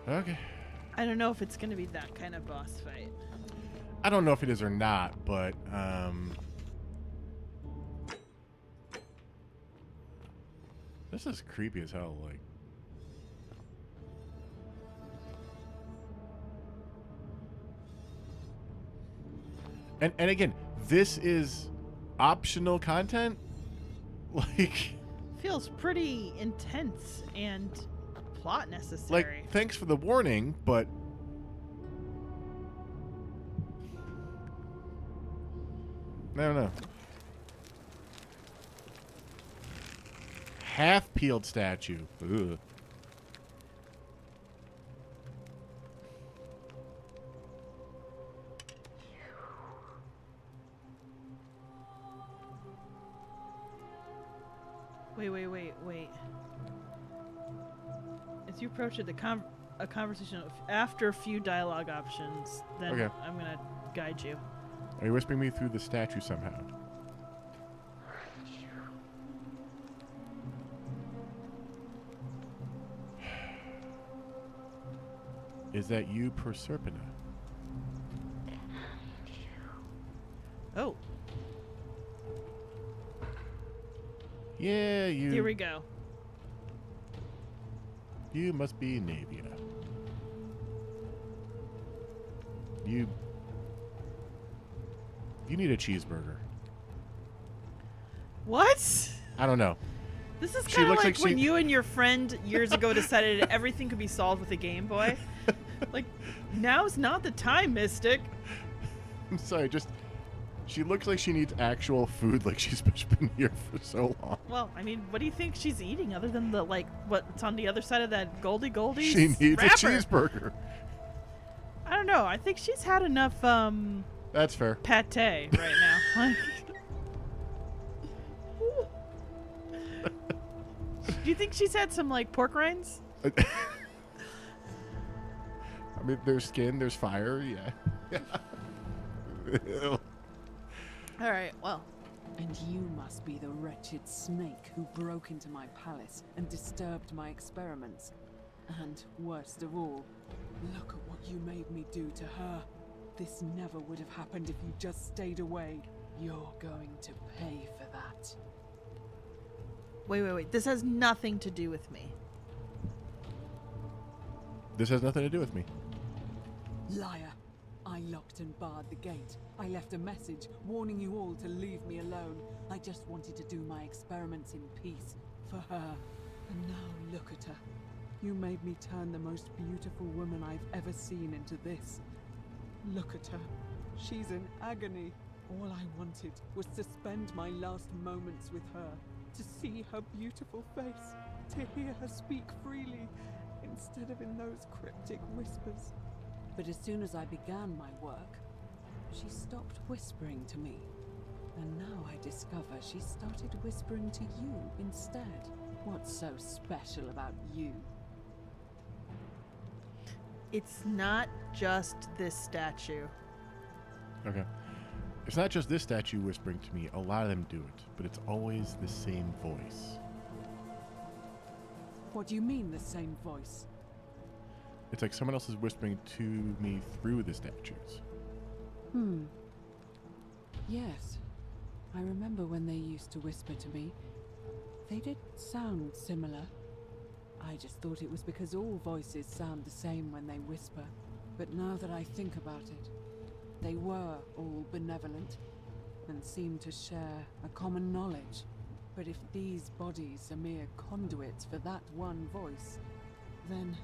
Okay. I don't know if it's going to be that kind of boss fight. I don't know if it is or not, but this is creepy as hell. Like, and again, this is optional content. Like, Feels pretty intense and plot necessary. like, thanks for the warning, but I don't know. Half-peeled statue. Ugh. Wait. As you approach it, a conversation after a few dialogue options, then Okay. I'm gonna guide you. Are you whispering me through the statue somehow? Is that you, Proserpina? Oh. Yeah, you. Here we go. You must be Navia. You need a cheeseburger. What? I don't know. This is She kind of looks like like when she- you and your friend years ago decided everything could be solved with a Game Boy. Like, now's not the time, Mystic. I'm sorry, just she looks like she needs actual food, like she's been here for so long. Well, I mean, what do you think she's eating other than the, like, what's on the other side of that Goldie She needs wrapper? a cheeseburger. I don't know. I think she's had enough, That's fair. pate right now. Like, do you think she's had some, like, pork rinds? I mean, there's skin, there's fire, yeah. Ew. All right, well. And you must be the wretched snake who broke into my palace and disturbed my experiments. And worst of all, look at what you made me do to her. This never would have happened if you just stayed away. You're going to pay for that. Wait. This has nothing to do with me. This has nothing to do with me. Liar! I locked and barred the gate. I left a message warning you all to leave me alone. I just wanted to do my experiments in peace. For her. And now look at her. You made me turn the most beautiful woman I've ever seen into this. Look at her. She's in agony. All I wanted was to spend my last moments with her. To see her beautiful face. To hear her speak freely. Instead of in those cryptic whispers. But as soon as I began my work, she stopped whispering to me. And now I discover she started whispering to you instead. What's so special about you? It's not just this statue. Okay. It's not just this statue whispering to me. A lot of them do it, but it's always the same voice. What do you mean, the same voice? It's like someone else is whispering to me through the statues. Yes. I remember when they used to whisper to me. They did sound similar. I just thought it was because all voices sound the same when they whisper. But now that I think about it, they were all benevolent and seemed to share a common knowledge. But if these bodies are mere conduits for that one voice, then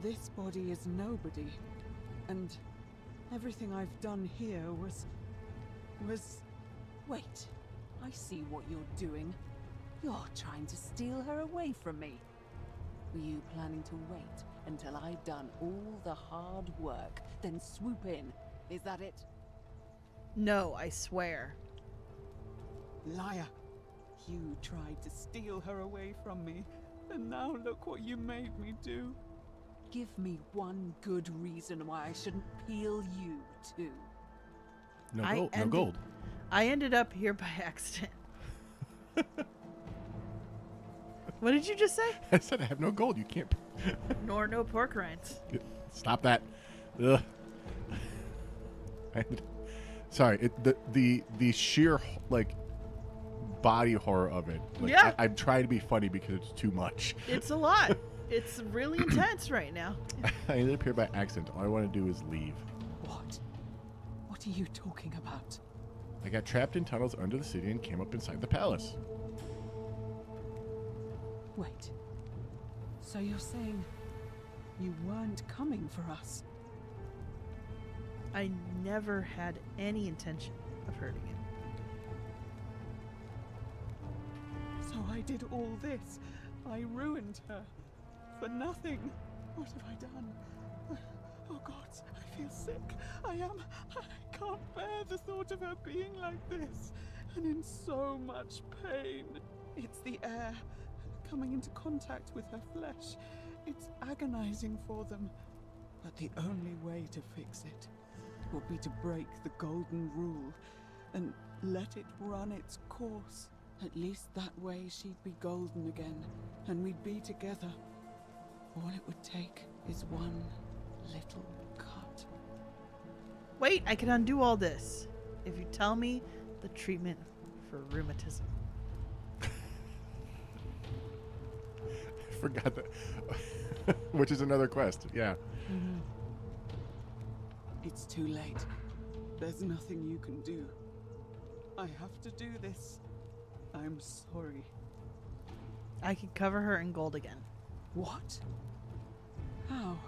this body is nobody. And everything I've done here was... Wait, I see what you're doing. You're trying to steal her away from me. Were you planning to wait until I'd done all the hard work, then swoop in? Is that it? No, I swear. Liar! You tried to steal her away from me, and now look what you made me do. Give me one good reason why I shouldn't peel you too. No gold. I ended up here by accident. What did you just say? I said I have no gold. You can't. Nor no pork rinds. Stop that. Ugh. Sorry. The sheer like body horror of it. Like, Yeah. I'm trying to be funny because it's too much. It's a lot. It's really intense right now. I ended up here by accident. All I want to do is leave. What? What are you talking about? I got trapped in tunnels under the city and came up inside the palace. Wait. So you're saying you weren't coming for us? I never had any intention of hurting him. So I did all this. I ruined her. For nothing. What have I done? Oh God, I feel sick. I can't bear the thought of her being like this. And in so much pain. It's the air coming into contact with her flesh. It's agonizing for them. But the only way to fix it will be to break the golden rule and let it run its course. At least that way she'd be golden again, and we'd be together. All it would take is one little cut. Wait, I can undo all this if you tell me the treatment for rheumatism. I forgot that. Which is another quest. Yeah. Mm-hmm. It's too late. There's nothing you can do. I have to do this. I'm sorry. I can cover her in gold again. What? How?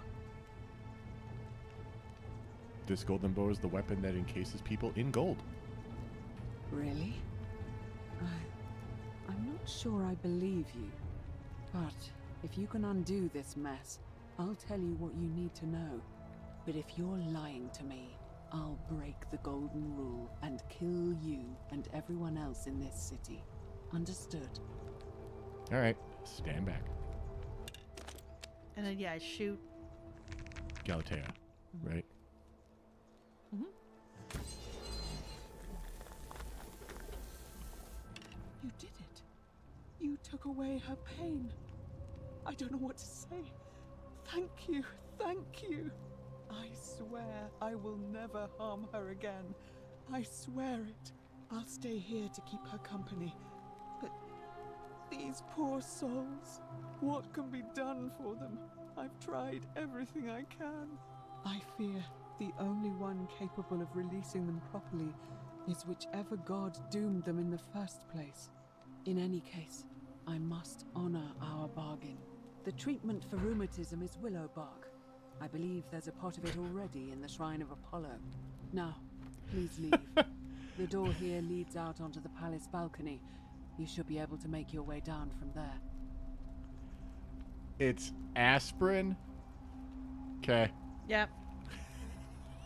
This golden bow is the weapon that encases people in gold. Really? I'm not sure I believe you. But if you can undo this mess, I'll tell you what you need to know. But if you're lying to me, I'll break the golden rule and kill you and everyone else in this city. Understood? All right, stand back. And then, yeah, I shoot. Galatea, right? Mm-hmm. You did it. You took away her pain. I don't know what to say. Thank you. Thank you. I swear I will never harm her again. I swear it. I'll stay here to keep her company. But these poor souls, what can be done for them? I've tried everything I can. I fear the only one capable of releasing them properly is whichever god doomed them in the first place. In any case, I must honor our bargain. The treatment for rheumatism is willow bark. I believe there's a pot of it already in the Shrine of Apollo. Now, please leave. The door here leads out onto the palace balcony. You should be able to make your way down from there. It's aspirin? Okay. Yep.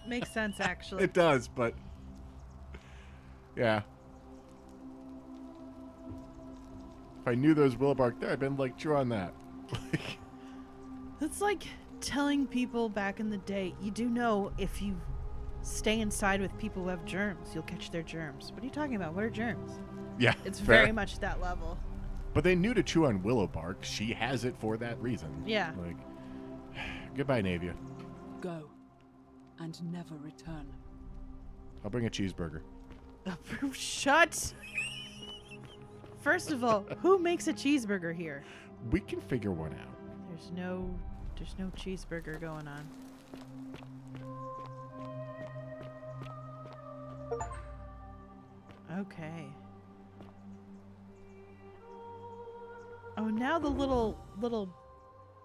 Makes sense, actually. It does, but... yeah. If I knew there was willow bark there, I'd been like, chew on that. It's like telling people back in the day, you do know if you stay inside with people who have germs, you'll catch their germs. What are you talking about? What are germs? Yeah, It's fair. very much that level. But they knew to chew on willow bark. She has it for that reason. Yeah. Like, goodbye, Navia. Go. And never return. I'll bring a cheeseburger. Shut! First of all, who makes a cheeseburger here? We can figure one out. There's no cheeseburger going on. Okay. Oh, now the little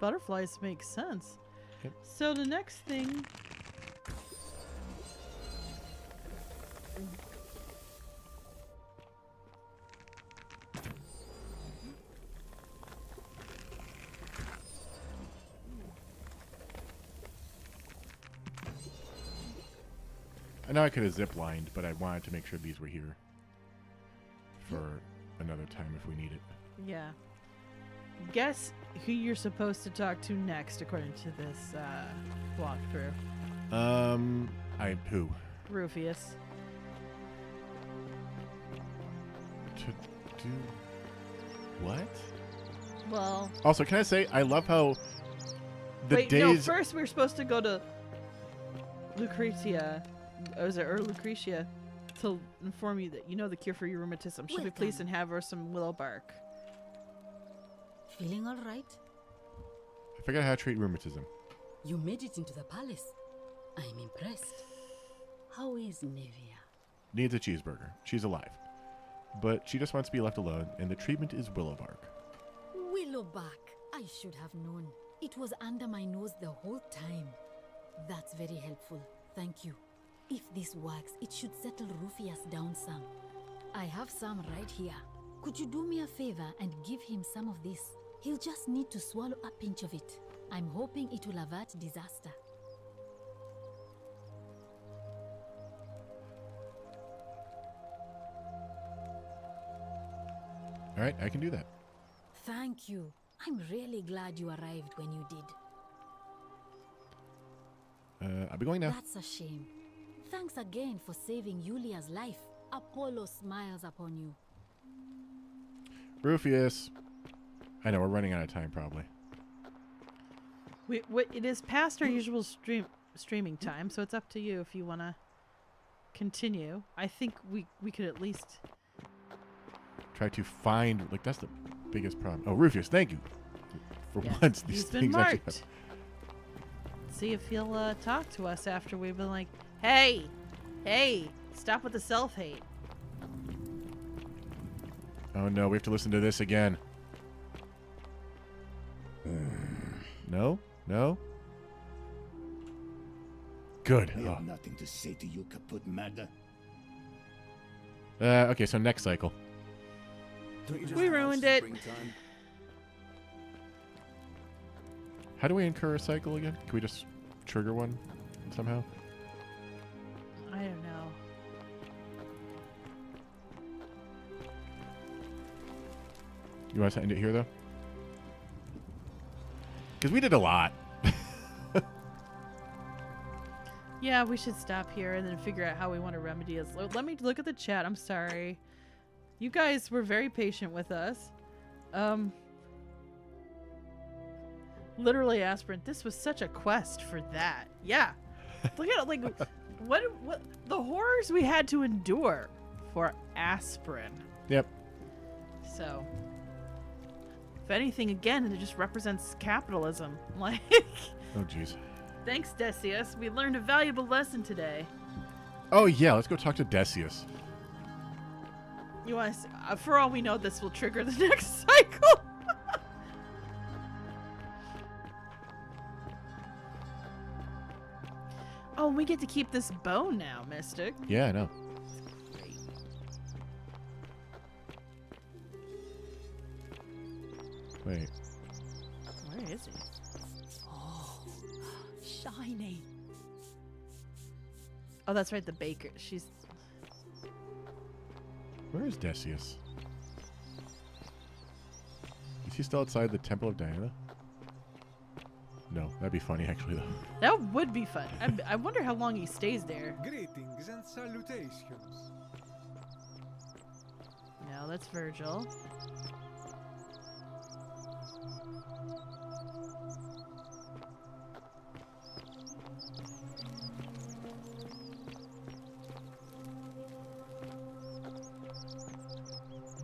butterflies make sense. Yep. So the next thing. I know I could have zip-lined, but I wanted to make sure these were here for another time if we need it. Yeah. Guess who you're supposed to talk to next, according to this walkthrough. Who? Rufius. To do what? Well. Also, can I say, I love how the wait, days... no, first we were supposed to go to Lucretia. Or Lucretia, to inform you that you know the cure for your rheumatism. Should we please and have her some willow bark? Feeling all right? I forgot how to treat rheumatism. You made it into the palace. I'm impressed. How is Nevia? Needs a cheeseburger. She's alive. But she just wants to be left alone, and the treatment is willow bark. Willowbark. I should have known. It was under my nose the whole time. That's very helpful. Thank you. If this works, it should settle Rufius down some. I have some right here. Could you do me a favor and give him some of this? He'll just need to swallow a pinch of it. I'm hoping it will avert disaster. All right, I can do that. Thank you. I'm really glad you arrived when you did. I'll be going now. That's a shame. Thanks again for saving Yulia's life. Apollo smiles upon you. Rufius. I know, we're running out of time, probably. It is past our usual streaming time, so it's up to you if you want to continue. I think we could at least... Try to find... Like, that's the biggest problem. Oh, Rufius, thank you. For once, these he's been things actually marked. See if he'll talk to us after we've been like, hey, stop with the self-hate. Oh no, we have to listen to this again. No? No? Good. I have nothing to say to you, Kaput Mada. Okay, so next cycle. We ruined it. How do we incur a cycle again? Can we just trigger one somehow? I don't know. You want to end it here, though? Because we did a lot. Yeah, we should stop here and then figure out how we want to remedy this. Let me look at the chat. I'm sorry. You guys were very patient with us. Literally, Aspirin, this was such a quest for that. Yeah. Look at it, like, what the horrors we had to endure for Aspirin. Yep. So, if anything, again, it just represents capitalism. Like, Oh, jeez. thanks, Decius. We learned a valuable lesson today. Oh, yeah, let's go talk to Decius. You want to? For all we know, this will trigger the next cycle. Oh, we get to keep this bow now, Mystic. Yeah, I know. Wait. Where is he? Oh, shiny. Oh, that's right, the baker. She's... Where is Decius? Is he still outside the Temple of Diana? No, that'd be funny, actually, though. That would be fun. I wonder how long he stays there. Greetings and salutations. No, that's Virgil.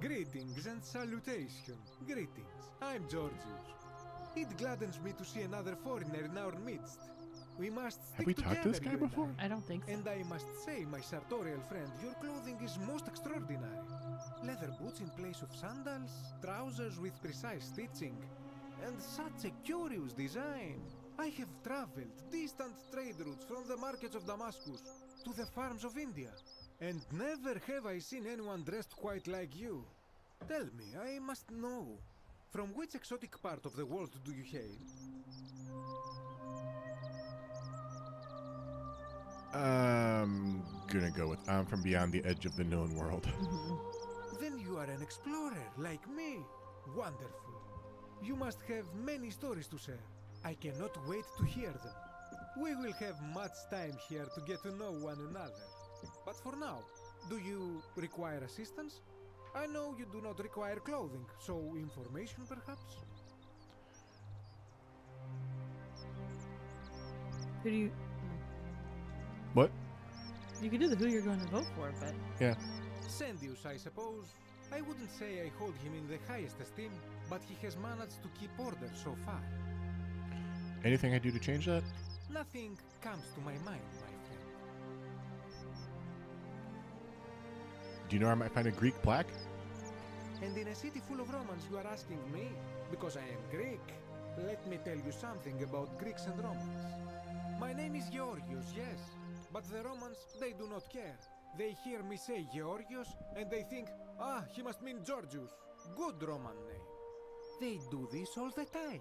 Greetings and salutations. Greetings. I'm Georgius. It gladdens me to see another foreigner in our midst. We must stick Have we talked to this guy together, you and before? I don't think so. And I must say, my sartorial friend, your clothing is most extraordinary. Leather boots in place of sandals, trousers with precise stitching, and such a curious design. I have traveled distant trade routes from the markets of Damascus to the farms of India, and never have I seen anyone dressed quite like you. Tell me, I must know, from which exotic part of the world do you hail? I'm gonna go with I'm from beyond the edge of the known world. Then you are an explorer, like me. Wonderful. You must have many stories to share. I cannot wait to hear them. We will have much time here to get to know one another. But for now, do you require assistance? I know you do not require clothing, so information perhaps? Who do you... What? You can do the who you're going to vote for, but... Yeah. Sendius, I suppose. I wouldn't say I hold him in the highest esteem, but he has managed to keep order so far. Anything I do to change that? Nothing comes to my mind, my friend. Do you know where I might find a Greek plaque? And in a city full of Romans, you are asking me? Because I am Greek. Let me tell you something about Greeks and Romans. My name is Georgios, yes. But the Romans, they do not care. They hear me say Georgios, and they think, ah, he must mean Georgius. Good Roman name. They do this all the time.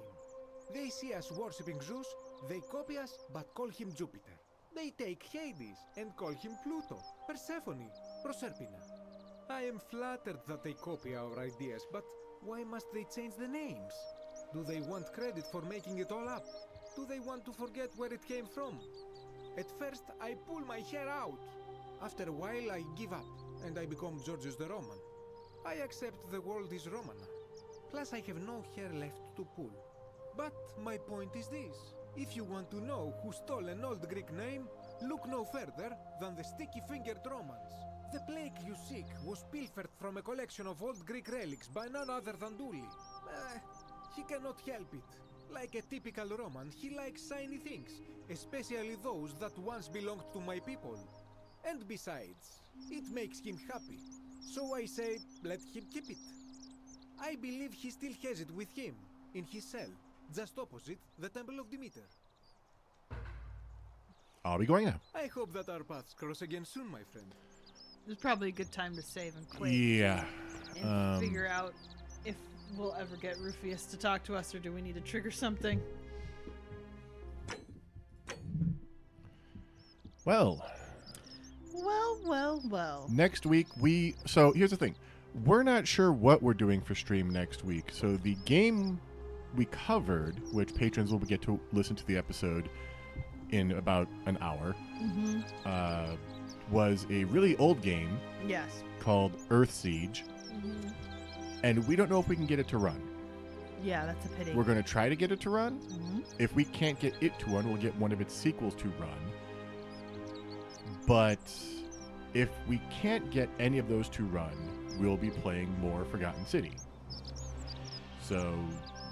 They see us worshipping Zeus, they copy us, but call him Jupiter. They take Hades and call him Pluto, Persephone, Proserpina. I am flattered that they copy our ideas, but why must they change the names? Do they want credit for making it all up? Do they want to forget where it came from? At first, I pull my hair out. After a while, I give up, and I become Georgius the Roman. I accept the world is Roman now. Plus, I have no hair left to pull. But my point is this. If you want to know who stole an old Greek name, look no further than the sticky-fingered Romans. The plague you seek was pilfered from a collection of old Greek relics by none other than Duli. He cannot help it. Like a typical Roman, he likes shiny things, especially those that once belonged to my people. And besides, it makes him happy. So I say, let him keep it. I believe he still has it with him, in his cell, just opposite the Temple of Demeter. I'll be going now. I hope that our paths cross again soon, my friend. It's probably a good time to save and quit. Yeah. And figure out if we'll ever get Rufius to talk to us, or do we need to trigger something? Well. Well. Next week, so here's the thing. We're not sure what we're doing for stream next week. So the game we covered, which patrons will get to listen to the episode in about an hour, was a really old game. Yes. Called Earth Siege. And we don't know if we can get it to run. Yeah, that's a pity. We're going to try to get it to run. If we can't get it to run, we'll get one of its sequels to run. But if we can't get any of those to run, we'll be playing more Forgotten City. So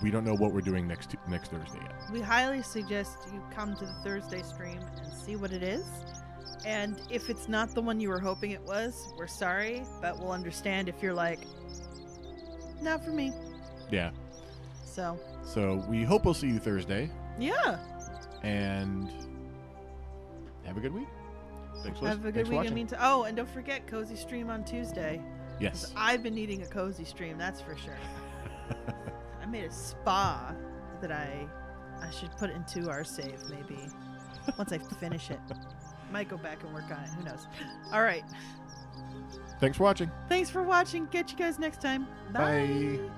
we don't know what we're doing next Thursday yet. We highly suggest you come to the Thursday stream and see what it is. And if it's not the one you were hoping it was, we're sorry, but we'll understand if you're like, not for me. Yeah. So we hope we'll see you Thursday. Yeah. And have a good week. Thanks for Have a good week. And don't forget Cozy Stream on Tuesday. Yes. 'Cause I've been needing a cozy stream, that's for sure. I made a spa that I should put into our save maybe once I finish it. Might go back and work on it. Who knows? All right. Thanks for watching. Thanks for watching. Catch you guys next time. Bye. Bye.